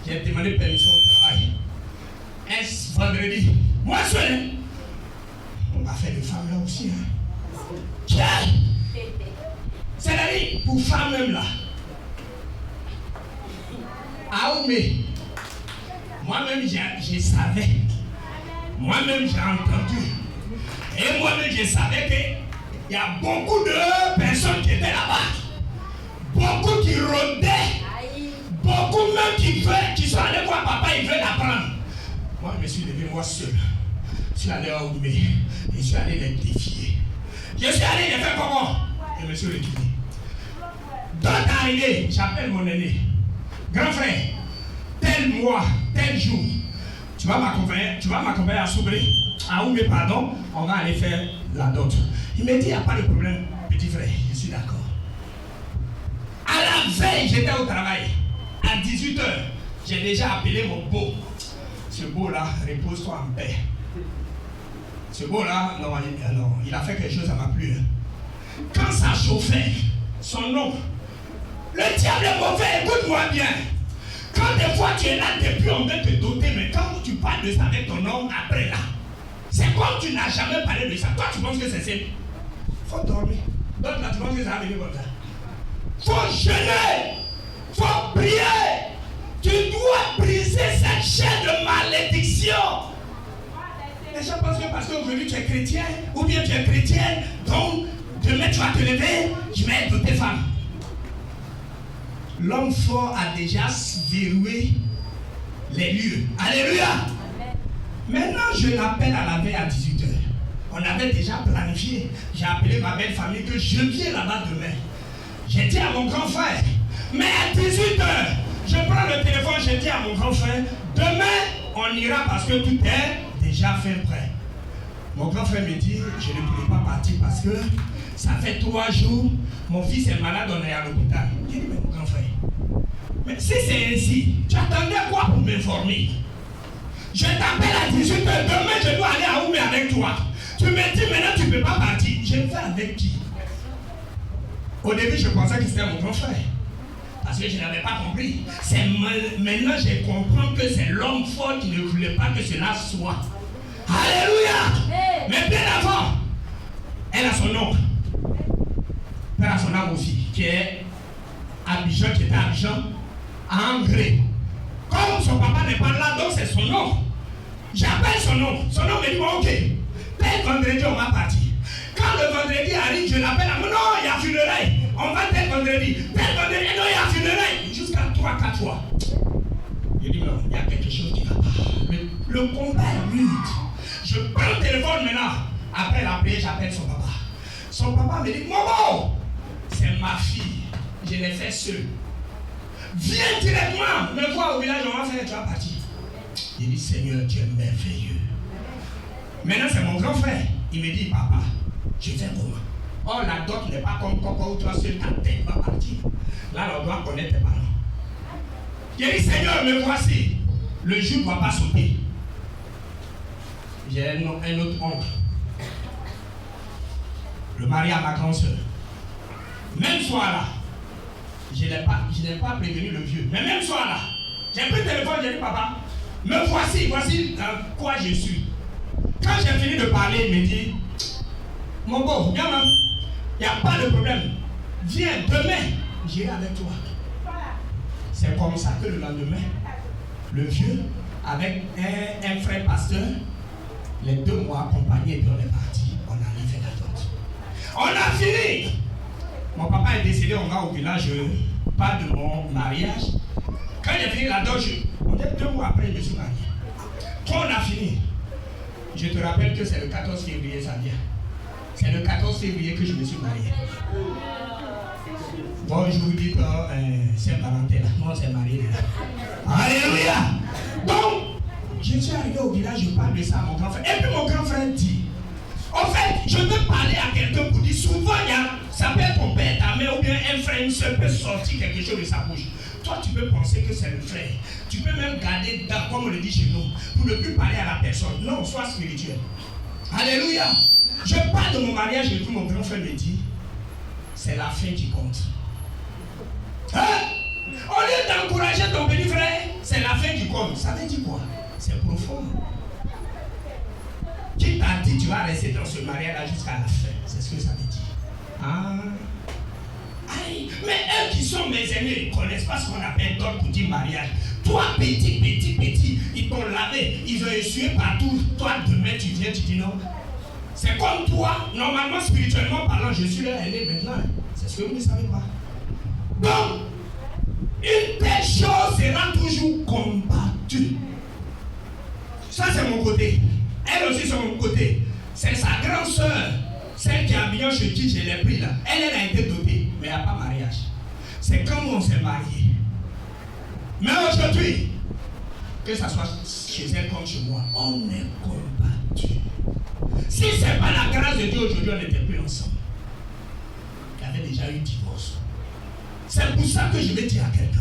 J'ai demandé permission au travail. Est-ce vendredi? Moi seul, hein? On va faire des femmes là aussi. Hein? Tiens! C'est-à-dire, pour femmes même là. Aoumé. Moi-même, je savais. Moi-même, j'ai entendu. Et moi-même, je savais qu'il y a beaucoup de personnes qui étaient là-bas. Beaucoup qui rôdaient. Beaucoup même qui sont allés voir papa, ils veulent apprendre. Moi, je me suis levé moi seul. Je suis allé à Oumé. Et je suis allé les défier. Je suis allé les faire comment? Je me suis reculé. D'autres arrivés, j'appelle mon aîné. Grand frère, tel mois, tel jour, tu vas m'accompagner à Soubré, à Oumé, pardon, on va aller faire la dot. Il me dit, il n'y a pas de problème, petit frère, je suis d'accord. À la veille, j'étais au travail. À 18h, j'ai déjà appelé mon beau. Ce beau-là, repose-toi en paix. Ce beau-là, non, il a fait quelque chose, ça m'a plu. Hein. Quand ça chauffait, son nom, le diable est mauvais, écoute-moi bien. Quand des fois tu es là, depuis on veut te doter, mais quand tu parles de ça avec ton homme, après là, c'est comme tu n'as jamais parlé de ça. Toi, tu penses que c'est simple. Faut dormir. D'autres là, tu penses que ça va venir comme ça. Faut jeûner. Faut prier. Tu dois briser cette chaîne de malédiction. Les gens pensent que parce qu'aujourd'hui tu es chrétien, ou bien tu es chrétienne, donc demain tu vas te lever, je vais être de tes femmes. L'homme fort a déjà verrouillé les lieux. Alléluia. Maintenant, je l'appelle à la veille à 18h. On avait déjà planifié. J'ai appelé ma belle famille que je viens là-bas demain. J'ai dit à mon grand frère, mais à 18h, je prends le téléphone, je dis à mon grand frère, demain, on ira parce que tout est déjà fait prêt. Mon grand frère me dit, je ne pourrais pas partir parce que ça fait 3 jours, mon fils est malade, on est à l'hôpital. J'ai dit, mais mon grand frère, mais si c'est ainsi, tu attendais quoi pour m'informer? Je t'appelle à 18h, demain je dois aller à Oumé avec toi. Tu me dis maintenant tu ne peux pas partir. Je vais avec qui? Au début je pensais que c'était mon grand frère. Parce que je n'avais pas compris. C'est maintenant je comprends que c'est l'homme fort qui ne voulait pas que cela soit. Alléluia! Mais bien avant, elle a son oncle. Elle a son âme aussi, qui est Abidjan, qui était à Abidjan, à Angré. Comme son papa n'est pas là, donc c'est son nom. J'appelle son nom. Son nom me dit, bon, ok, tel vendredi, on va partir. Quand le vendredi arrive, je l'appelle, non, il y a funérailles. On va tel vendredi, non, il y a funérailles. Jusqu'à 3-4 fois. Je dis, non, il y a quelque chose qui ne va pas. Le combat est rude. Je prends le téléphone maintenant. Après la prière, j'appelle son papa. Son papa me dit, Momo, c'est ma fille. Je l'ai fait seule. Viens directement me voir au village, on va faire, tu vas partir. Il dit, Seigneur, tu es merveilleux. Maintenant, c'est mon grand frère. Il me dit, papa, je fais comment? Oh, la dot n'est pas comme Coco où toi seul, ta tête va partir. Là, on doit connaître tes parents. Il dit, Seigneur, me voici. Le jour ne doit pas sauter. J'ai un autre oncle. Le mari à ma grande soeur. Même soir là, je n'ai pas prévenu le vieux. Mais même soir là, j'ai pris le téléphone, j'ai dit papa, me voici dans quoi je suis. Quand j'ai fini de parler, il me dit, mon beau, viens, il n'y a pas de problème. Viens, demain, j'irai avec toi. C'est comme ça que le lendemain, le vieux, avec un frère pasteur, les 2 mois accompagnés, et puis on est parti, on a fait la dot. On a fini. Mon papa est décédé, on va au village, je parle de mon mariage. Quand j'ai fini la dot, on est 2 mois après, je me suis marié. Quand on a fini, je te rappelle que c'est le 14 février, ça vient. C'est le 14 février que je me suis marié. Bon, je vous dis que Saint-Valentin, moi c'est marié. Alléluia! Donc, je suis arrivé au village, je parle de ça à mon grand frère. Et puis mon grand frère dit, en fait, je veux parler à quelqu'un pour dire, souvent, ça peut être ton père, ta mère ou bien un frère, une soeur peut sortir quelque chose de sa bouche. Toi, tu peux penser que c'est le frère. Tu peux même garder, comme on le dit chez nous, pour ne plus parler à la personne. Non, sois spirituel. Alléluia! Je parle de mon mariage et puis mon grand frère me dit, c'est la fin qui compte. Hein? Au lieu d'encourager ton petit frère, c'est la fin qui compte. Ça veut dire quoi? C'est profond. Qui t'a dit tu vas rester dans ce mariage-là jusqu'à la fin? C'est ce que ça veut dire. Ah. Aïe. Mais eux qui sont mes aînés, ils ne connaissent pas ce qu'on appelle d'autres pour dire mariage. Toi, petit, ils t'ont lavé, ils ont essuyé partout. Toi, demain, tu viens, tu dis non. C'est comme toi, normalement, spirituellement parlant, je suis leur aîné maintenant. C'est ce que vous ne savez pas. Donc, une telle chose sera toujours combattue. Ça, c'est mon côté. Elle aussi, c'est mon côté. C'est sa grande soeur, celle qui a bien chez qui je l'ai pris là. Elle a été dotée, mais il n'y a pas mariage. C'est comme on s'est marié. Mais aujourd'hui, que ça soit chez elle comme chez moi, on est combattu. Si ce n'est pas la grâce de Dieu, aujourd'hui, on n'était plus ensemble. Il y avait déjà eu divorce. C'est pour ça que je vais dire à quelqu'un.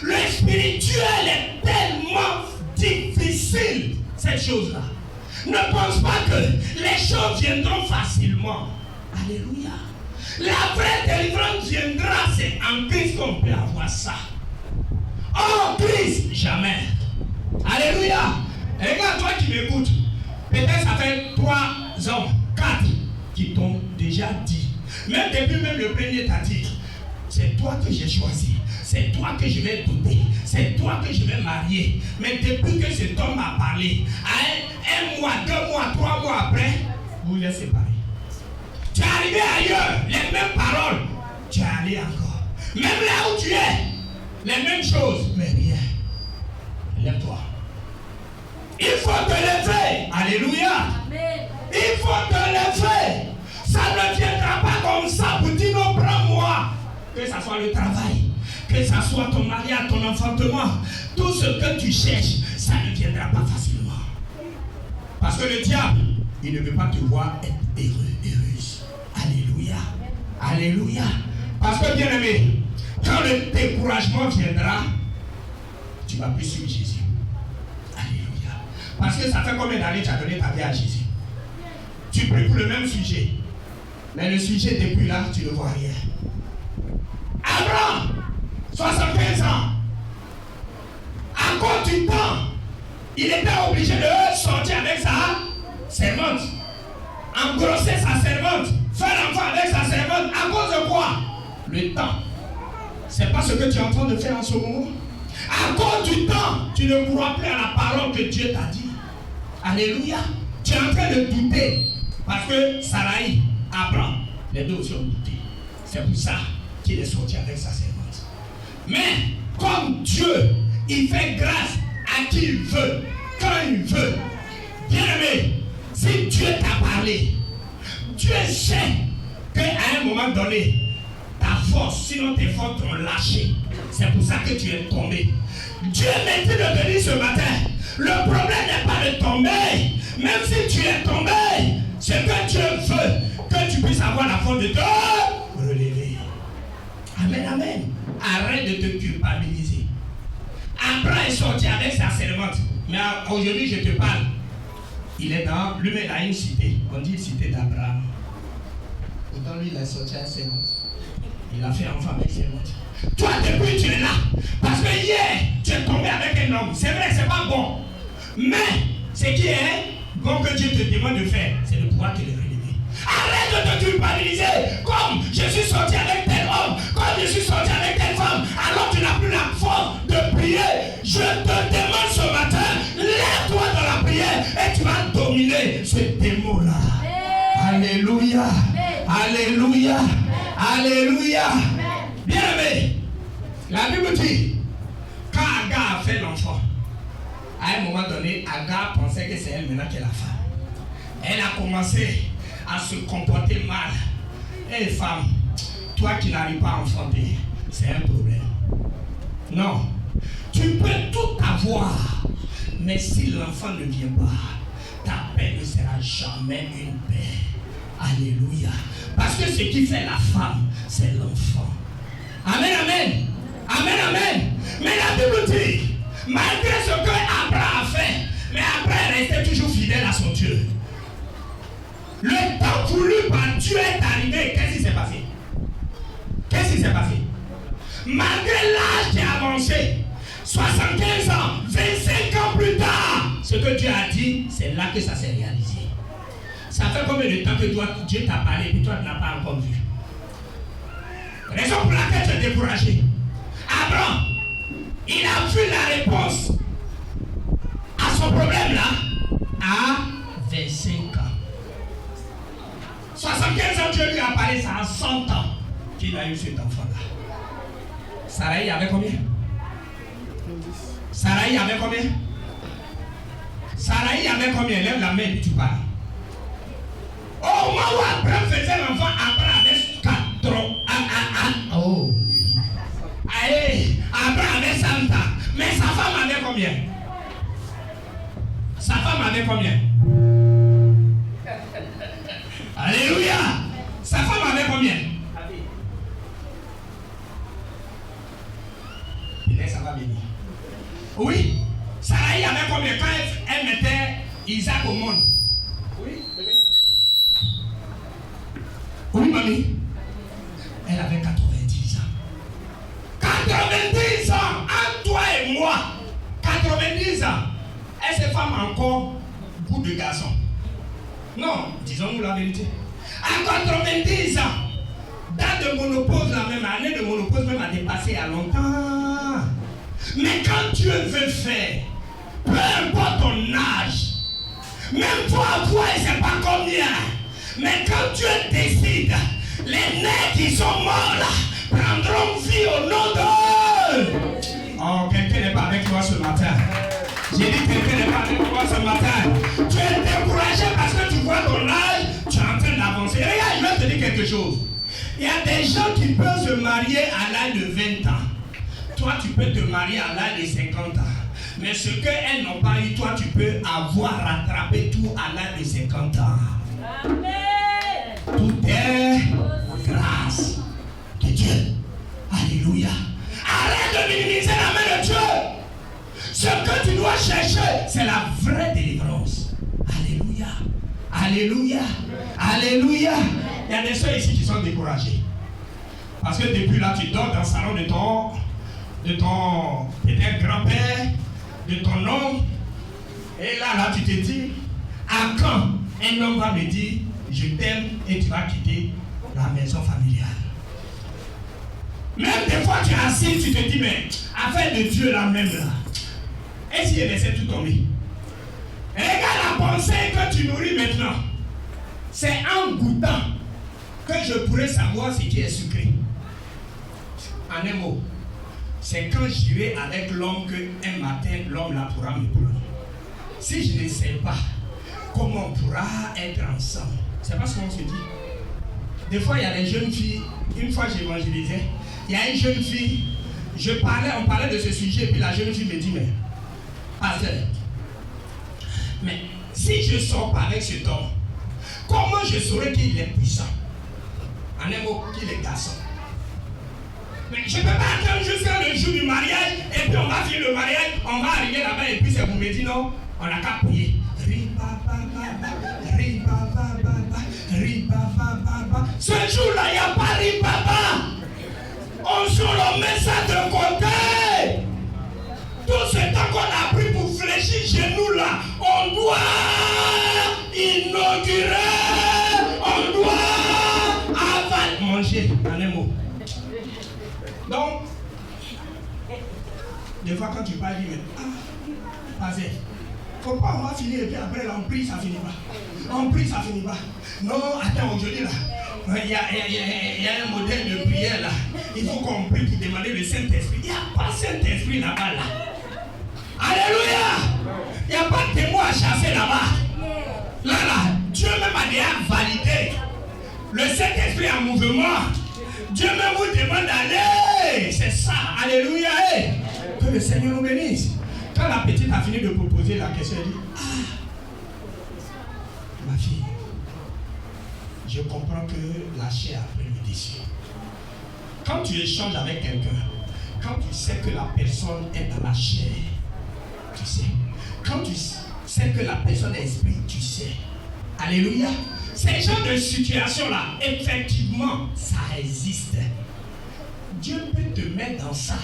Le spirituel est tellement difficile, cette chose-là. Ne pense pas que les choses viendront facilement. Alléluia. La vraie délivrance viendra, c'est en Christ qu'on peut avoir ça. En Christ, jamais. Alléluia. Et regarde, toi qui m'écoutes, peut-être ça fait 3 ans, 4 qui t'ont déjà dit. Même depuis même le premier t'a dit, c'est toi que j'ai choisi. C'est toi que je vais doter. C'est toi que je vais marier. Mais depuis que cet homme m'a parlé, à 1 mois, 2 mois, 3 mois après, vous êtes séparés. Tu es arrivé ailleurs, les mêmes paroles. Tu es allé encore. Même là où tu es, les mêmes choses, mais rien. Lève-toi. Il faut te lever. Alléluia. Amen. Il faut te lever. Ça ne viendra pas comme ça pour dire non, prends-moi. Que ça soit le travail, que ça soit ton mariage, ton enfantement, tout ce que tu cherches, ça ne viendra pas facilement. Parce que le diable, il ne veut pas te voir être heureux, heureuse. Alléluia. Alléluia. Parce que bien aimé, quand le découragement viendra, tu vas plus suivre Jésus. Alléluia. Parce que ça fait combien d'années tu as donné ta vie à Jésus? Tu pries pour le même sujet. Mais le sujet depuis là, tu ne vois rien. Abraham, 75 ans, à cause du temps, il était obligé de sortir avec sa servante, engrosser sa servante, faire l'enfant avec sa servante. À cause de quoi? Le temps. C'est pas ce que tu es en train de faire en ce moment. À cause du temps, tu ne crois plus à la parole que Dieu t'a dit. Alléluia. Tu es en train de douter. Parce que Sarai, Abraham, les deux aussi ont douté. C'est pour ça qu'il est sorti avec sa servante. Mais comme Dieu, il fait grâce à qui il veut, quand il veut. Bien aimé, si Dieu t'a parlé, Dieu sait qu'à un moment donné, ta force, sinon tes forces t'ont lâché. C'est pour ça que tu es tombé. Dieu m'a dit de venir ce matin. Le problème n'est pas de tomber. Même si tu es tombé, c'est que Dieu veut que tu puisses avoir la force de te relever. Amen, amen. Arrête de te culpabiliser. Abraham est sorti avec sa servante. Mais aujourd'hui, je te parle. Il est dans, lui-même, il a une cité. On dit cité d'Abraham. Pourtant, lui, il est sorti avec sa servante. Il a fait enfant avec ses autres. Toi, depuis, tu es là. Parce que hier, tu es tombé avec un homme. C'est vrai, c'est pas bon. Mais, ce qui est bon que Dieu te demande de faire, c'est de pouvoir te le relever. Arrête de te culpabiliser. Comme je suis sorti avec tel homme, comme je suis sorti avec telle femme, alors tu n'as plus la force de prier. Je te demande ce matin, lève-toi dans la prière et tu vas dominer ce démon-là. Alléluia. Alléluia. Alléluia. Bien-aimé, la Bible dit, quand Agar a fait l'enfant, à un moment donné, Agar pensait que c'est elle maintenant qui est la femme. Elle a commencé à se comporter mal. Hé femme, toi qui n'arrives pas à enfanter, c'est un problème. Non, tu peux tout avoir, mais si l'enfant ne vient pas, ta paix ne sera jamais une paix. Alléluia. Parce que ce qui fait la femme, c'est l'enfant. Amen, amen. Amen, amen. Mais la Bible dit, malgré ce que Abraham a fait, mais Abraham restait toujours fidèle à son Dieu. Le temps voulu par Dieu est arrivé. Qu'est-ce qui s'est passé? Qu'est-ce qui s'est passé? Malgré l'âge qui a avancé, 75 ans, 25 ans plus tard, ce que Dieu a dit, c'est là que ça s'est réalisé. Ça fait combien de temps que Dieu t'a parlé et toi tu n'as pas encore vu? Raison pour laquelle tu es découragé. Abraham, il a vu la réponse à son problème là à 25 ans. 75 ans, Dieu lui a parlé, ça a 100 ans qu'il a eu cet enfant-là. Sarai avait combien? Sarai avait combien? Sarai avait combien? Lève la main et tu parles. Au moment où Abraham faisait l'enfant, Abraham avait 4 ans. Oh. Allez, Abraham avait 100 ans. Mais sa femme avait combien? Sa femme avait combien? Alléluia. Sa femme avait combien? Et ça va venir. Oui. Sarai avait combien quand elle mettait Isaac au monde? Oui, bébé. Oui, mamie. Elle avait 90 ans. 90 ans entre toi et moi. 90 ans. Et ces femmes encore goût de garçon. Non, disons-nous la vérité. À 90 ans, date de monopause, la même année de monopause même a dépassé il y a longtemps. Mais quand Dieu veut faire, peu importe ton âge, même toi, il ne sait pas combien, mais quand Dieu décide, les nez qui sont morts là prendront vie au nom d'eux. Oh, quelqu'un n'est pas avec moi ce matin. J'ai dit quelqu'un n'est pas avec moi ce matin. Tu es découragé parce que tu vois ton âge, tu es en train d'avancer. Regarde, je vais te dire quelque chose. Il y a des gens qui peuvent se marier à l'âge de 20 ans. Toi, tu peux te marier à l'âge de 50 ans. Mais ce qu'elles n'ont pas eu, toi, tu peux avoir rattrapé tout à l'âge de 50 ans. Amen. Tout est grâce de Dieu. Alléluia. Arrête de minimiser la main de Dieu. Ce que tu dois chercher, c'est la vraie délivrance. Alléluia. Alléluia. Alléluia. Il y a des soeurs ici qui sont découragées. Parce que depuis là, tu dors dans le salon de ton peut-être grand-père, de ton oncle. Et là, tu te dis, à quand un homme va me dire, je t'aime et tu vas quitter la maison familiale. Même des fois, tu es assis, tu te dis, mais affaire de Dieu là même là. Et si je laissais tout tomber? Regarde la pensée que tu nourris maintenant. C'est en goûtant que je pourrais savoir ce qui est sucré. En un mot, c'est quand j'irai avec l'homme qu'un matin, l'homme là pourra me prendre. Si je ne sais pas comment on pourra être ensemble, c'est pas ce qu'on se dit. Des fois, il y a des jeunes filles, une fois j'évangélisais, il y a une jeune fille, on parlait de ce sujet, et puis la jeune fille me dit, mais pasteur, mais si je ne sors pas avec cet homme, comment je saurais qu'il est puissant? En un mot, qu'il est garçon. Mais je ne peux pas attendre jusqu'à le jour du mariage, et puis on va faire le mariage, on va arriver là-bas, et puis c'est vous me dites non, on n'a qu'à prier. Ce jour-là, il n'y a pas ribaba. procurer, on doit avaler, manger, en un mot. Donc, des fois quand tu parles, tu dis, mais, faut pas, on va finir et puis après là, on prie, ça finit pas. On prie, ça finit pas. Non, attends, aujourd'hui là, il y a un modèle de prière là. Il faut qu'on prie pour demander le Saint-Esprit. Il n'y a pas Saint-Esprit là-bas là. Alléluia! Il n'y a pas de témoin à chasser là-bas. Là, Dieu même a déjà validé. Le Saint-Esprit en mouvement. Dieu même vous demande d'aller. C'est ça. Alléluia. Que le Seigneur nous bénisse. Quand la petite a fini de proposer la question, elle dit, ma fille, je comprends que la chair a pris le dessus. Quand tu échanges avec quelqu'un, quand tu sais que la personne est dans la chair, tu sais. Quand tu sais que la personne est esprit, tu sais. Alléluia. Ces genres de situations-là, effectivement, ça existe. Dieu peut te mettre dans ça.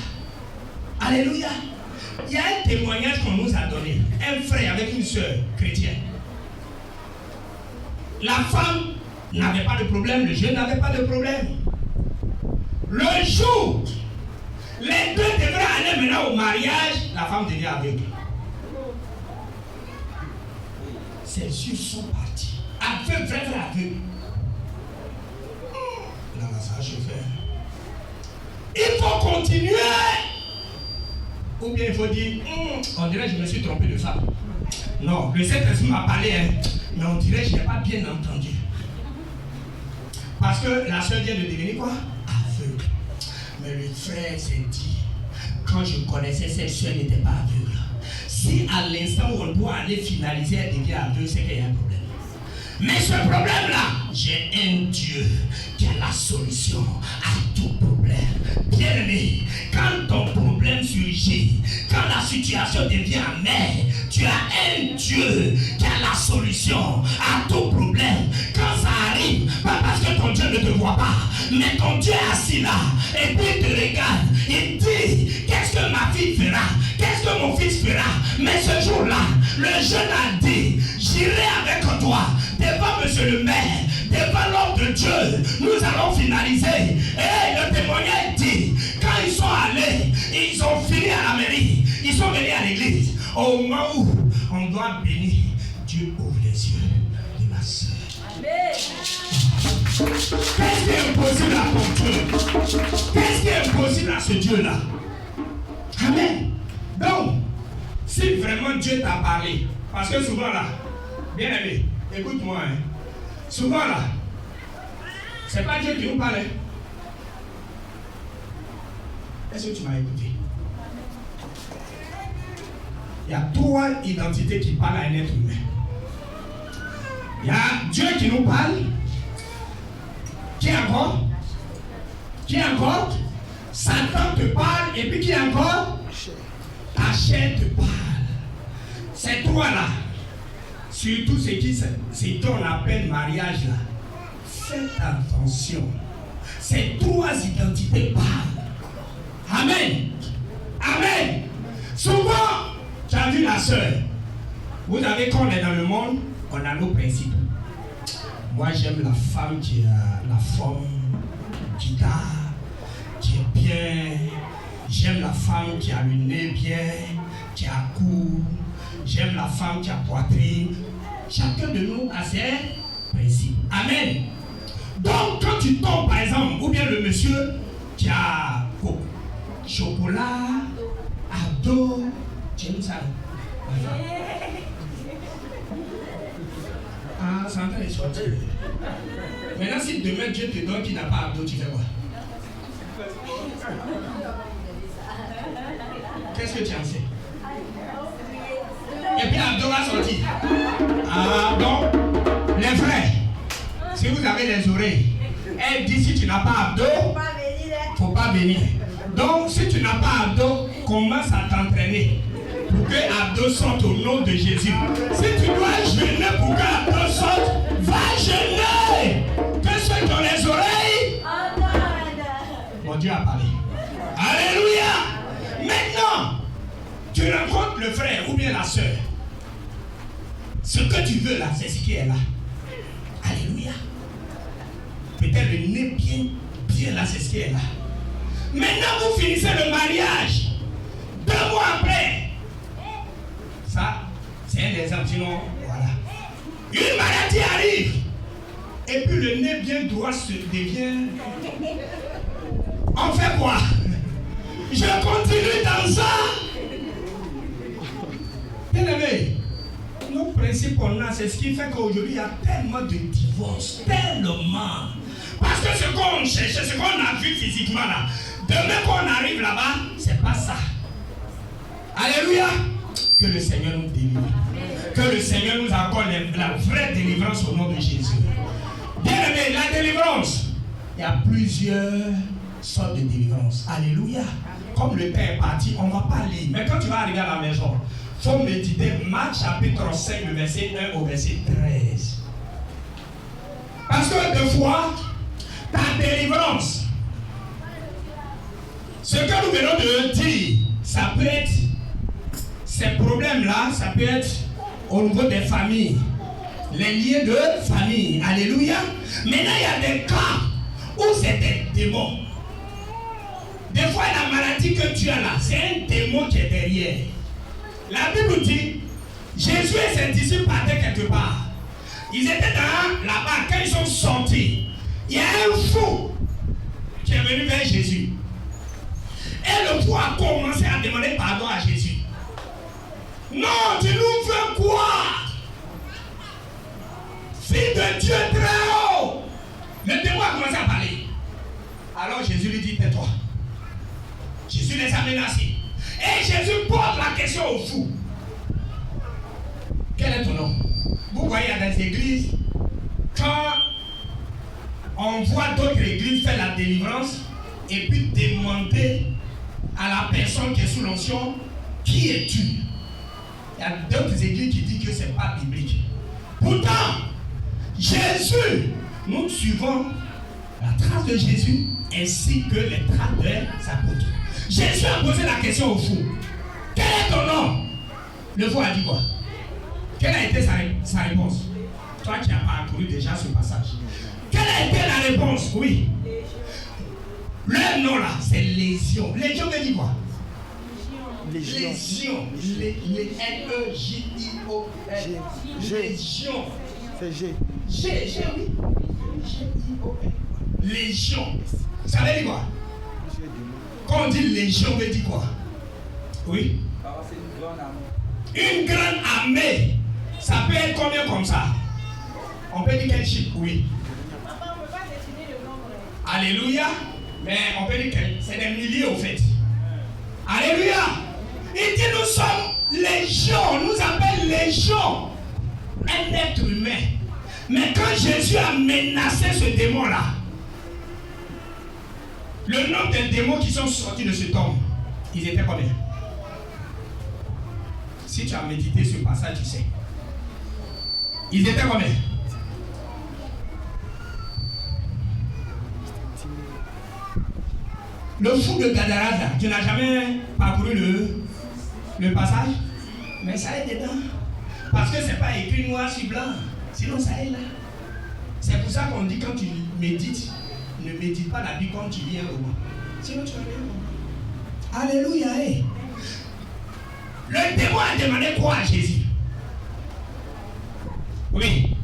Alléluia. Il y a un témoignage qu'on nous a donné. Un frère avec une soeur chrétienne. La femme n'avait pas de problème, le jeune n'avait pas de problème. Le jour, les deux devraient aller maintenant au mariage, la femme devient aveugle. Ses yeux sont partis. Aveugle, vrai aveugle. Là, ça a chauffé. Il faut continuer. Ou bien il faut dire, on dirait que je me suis trompé de femme. Non, le Saint-Esprit m'a parlé, mais on dirait que je n'ai pas bien entendu. Parce que la soeur vient de devenir quoi? Aveugle. Mais le frère s'est dit, quand je connaissais cette soeur, elle n'était pas aveugle. Si à l'instant où on doit aller finaliser, elle devient aveugle, c'est qu'il y a un problème. Mais ce problème-là, j'ai un Dieu qui a la solution à tout problème. Bien-aimé, quand ton problème surgit, quand la situation devient amère, tu as un Dieu qui a la solution à tout problème. Quand ça arrive, pas parce que ton Dieu ne te voit pas, mais ton Dieu est assis là, et puis il te regarde, il dit, qu'est-ce que ma fille fera? Qu'est-ce que mon fils fera? Mais ce jour-là, le jeune a dit, j'irai avec toi devant monsieur le maire, devant l'homme de Dieu, nous allons finaliser. Et le témoignage dit, quand ils sont allés, ils ont fini à la mairie, ils sont venus à l'église. Au moment où on doit bénir, Dieu ouvre les yeux de ma soeur. Qu'est-ce qui est impossible à ton Dieu? Qu'est-ce qui est impossible à ce Dieu-là? Amen. Donc, si vraiment Dieu t'a parlé, parce que souvent là, bien aimé, écoute-moi, souvent là, c'est pas Dieu qui nous parle. Est-ce que tu m'as écouté? Il y a trois identités qui parlent à un être humain. Il y a Dieu qui nous parle. Qui encore? Qui encore? Satan te parle. Et puis qui encore? Ta chair te parle. Ces trois-là, surtout ce qu'on appelle mariage là, faites attention. Ces trois identités parlent. Amen. Amen. Souvent, tu as vu la sœur. Vous savez, quand on est dans le monde, on a nos principes. Moi, j'aime la femme qui a la forme guitare, qui est bien. J'aime la femme qui a le nez bien, qui a court. J'aime la femme qui a poitrine. Chacun de nous a ses principes. Amen. Donc, quand tu tombes, par exemple, ou bien le monsieur qui a chocolat, abdos, tu aimes ça? Ah, ça entend les sortir. Maintenant, si demain Dieu te donne qu'il n'a pas abdos, tu fais quoi? Qu'est-ce que tu en sais? Et puis l'abdos va sortir. Ah bon? Les frères, si vous avez les oreilles, elle dit si tu n'as pas abdos, faut pas venir. Donc si tu n'as pas abdos, commence à t'entraîner pour que abdos sorte au nom de Jésus. Si tu dois jeûner pour que abdos sorte, va jeûner. Que ceux qui ont les oreilles, mon Dieu a parlé. Alléluia. Maintenant, tu rencontres le frère ou bien la soeur. Ce que tu veux là, c'est ce qui est là. Peut-être le nez bien là, c'est ce qui est là. Maintenant, vous finissez le mariage. 2 mois après. Ça, c'est un exemple. Sinon, voilà. Une maladie arrive. Et puis le nez bien droit se devient. On fait quoi? Je continue dans ça. Bien aimé, nos principes on a, c'est ce qui fait qu'aujourd'hui il y a tellement de divorces, tellement. Parce que ce qu'on cherchait, ce qu'on a vu physiquement là, demain qu'on arrive là-bas, c'est pas ça. Alléluia. Que le Seigneur nous délivre. Que le Seigneur nous accorde la vraie délivrance au nom de Jésus. Bien aimé, la délivrance, il y a plusieurs sortes de délivrance. Alléluia. Comme le temps est parti, on ne va pas lire. Mais quand tu vas arriver à la maison, il faut méditer Marc chapitre 5, le verset 1 au verset 13. Parce que des fois, ta délivrance, ce que nous venons de dire, ça peut être, ces problèmes-là, ça peut être au niveau des familles, les liens de famille. Alléluia. Maintenant, il y a des cas où c'est des démons. Des fois, la maladie que tu as là, c'est un démon qui est derrière. La Bible dit, Jésus et ses disciples partaient quelque part. Ils étaient là-bas, quand ils sont sortis, il y a un fou qui est venu vers Jésus. Et le fou a commencé à demander pardon à Jésus. Non, tu nous veux quoi? Fille de Dieu très haut. Le démon a commencé à parler. Alors Jésus lui dit, tais-toi. Jésus les a menacés. Et Jésus pose la question au fou. Quel est ton nom? Vous voyez dans les églises, quand on voit d'autres églises faire la délivrance et puis demander à la personne qui est sous l'onction, qui es-tu? Il y a d'autres églises qui disent que ce n'est pas biblique. Pourtant, Jésus, nous suivons la trace de Jésus ainsi que les traces de sa apôtres. Jésus a posé la question au fou. Quel est ton nom? Le fou a dit quoi? Quelle a été sa réponse? Toi qui as parcouru déjà ce passage. Quelle a été la réponse? Oui. Le nom là, c'est Légion. Légion veut dire quoi? Légion. L-E-J-I-O-N. Légion. C'est G. G, oui. G-I-O-N. Légion. Ça veut dire quoi? Quand on dit légion, veut dire quoi? Oui. C'est une grande armée. Une grande armée. Ça peut être combien comme ça? On peut dire quel chiffre? Oui. Papa, on ne peut pas définir le nombre. Alléluia. Mais on peut dire que c'est des milliers au fait. Alléluia. Il dit nous sommes légion. Nous appelle légion. Un être humain. Mais quand Jésus a menacé ce démon-là, le nombre de démons qui sont sortis de ce tombe, ils étaient combien? Si tu as médité ce passage, tu sais. Ils étaient combien? Le fou de Gadara, tu n'as jamais parcouru le passage? Mais ça est dedans. Parce que ce n'est pas écrit noir sur blanc. Sinon ça est là. C'est pour ça qu'on dit quand tu médites, ne médite pas la Bible comme tu lis un roman. Sinon tu vas lire un roman. Alléluia. Eh. Le démon a demandé quoi à Jésus? Oui.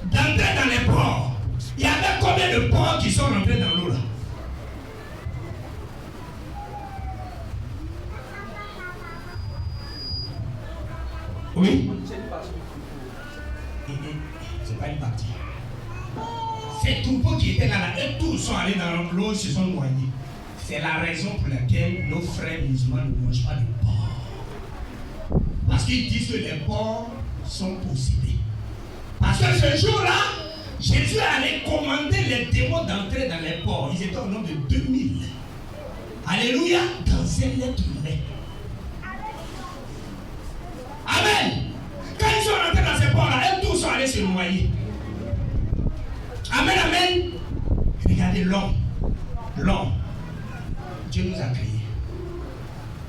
D'entrer dans les ports. Il y avait combien de porcs qui sont rentrés dans l'eau là? Oui. C'est pas une partie. Ces troupeaux qui étaient là, et tous sont allés dans l'eau, se sont noyés. C'est la raison pour laquelle nos frères musulmans ne mangent pas de porc. Parce qu'ils disent que les porcs sont possédés. Parce que ce jour-là, Jésus allait commander les démons d'entrer dans les porcs. Ils étaient au nombre de 2000. Alléluia, dans un être humain. Amen. Quand ils sont rentrés dans ces porcs-là, eux tous sont allés se noyer. Amen, amen. Regardez l'homme. L'homme. Dieu nous a créés.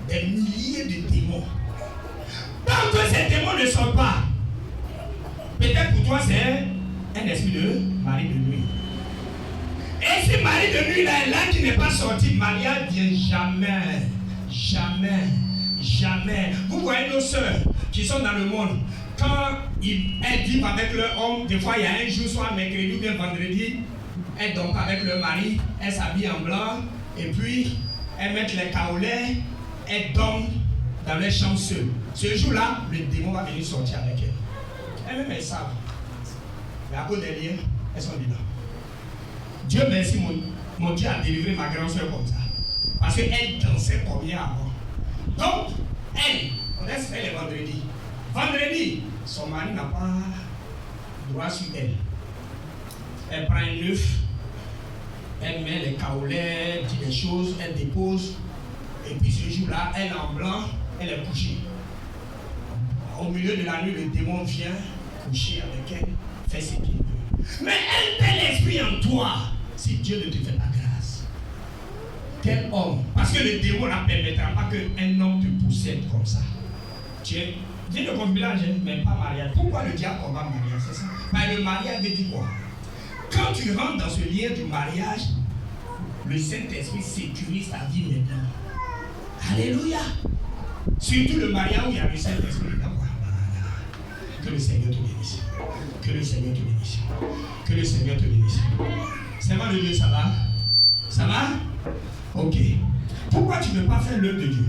Des milliers de démons. Tant que ces démons ne sortent pas, peut-être pour toi c'est un esprit de mari de nuit. L'esprit mari de nuit là qui n'est pas sorti, Maria vient jamais. Jamais. Jamais. Vous voyez nos sœurs qui sont dans le monde, quand elles vivent avec leur homme, des fois il y a un jour, soit mercredi ou bien vendredi, elles dorment avec leur mari, elles s'habillent en blanc, et puis elles mettent les kaolais, elles dorment dans leur chambre seules. Ce jour-là, le démon va venir sortir avec elles. Elles-mêmes, elles savent. Mais à cause des liens, elles sont dedans. Dieu merci, mon Dieu a délivré ma grande soeur comme ça. Parce qu'elle dansait comme hier avant. Donc, elle, on laisse faire les vendredis. Vendredi, son mari n'a pas droit sur elle. Elle prend un œuf, elle met les kaolais, dit des choses, elle dépose. Et puis ce jour-là, elle est en blanc, elle est couchée. Au milieu de la nuit, le démon vient coucher avec elle, fait ce qu'il veut. Mais elle tel l'esprit en toi, si Dieu ne te fait pas grâce. Quel homme? Parce que le démon ne permettra pas qu'un homme te possède comme ça. Dieu de concubinage, mais pas mariage. Pourquoi le diable combat le mariage? C'est ça. Mais le mariage veut dire quoi? Quand tu rentres dans ce lien du mariage, le Saint-Esprit sécurise ta vie maintenant. Alléluia. Surtout le mariage où il y a le Saint-Esprit dedans. Que le Seigneur te bénisse. Que le Seigneur te bénisse. Que le Seigneur te bénisse. Seigneur de Dieu, ça va? Ça va? Ok. Pourquoi tu ne peux pas faire l'œuvre de Dieu?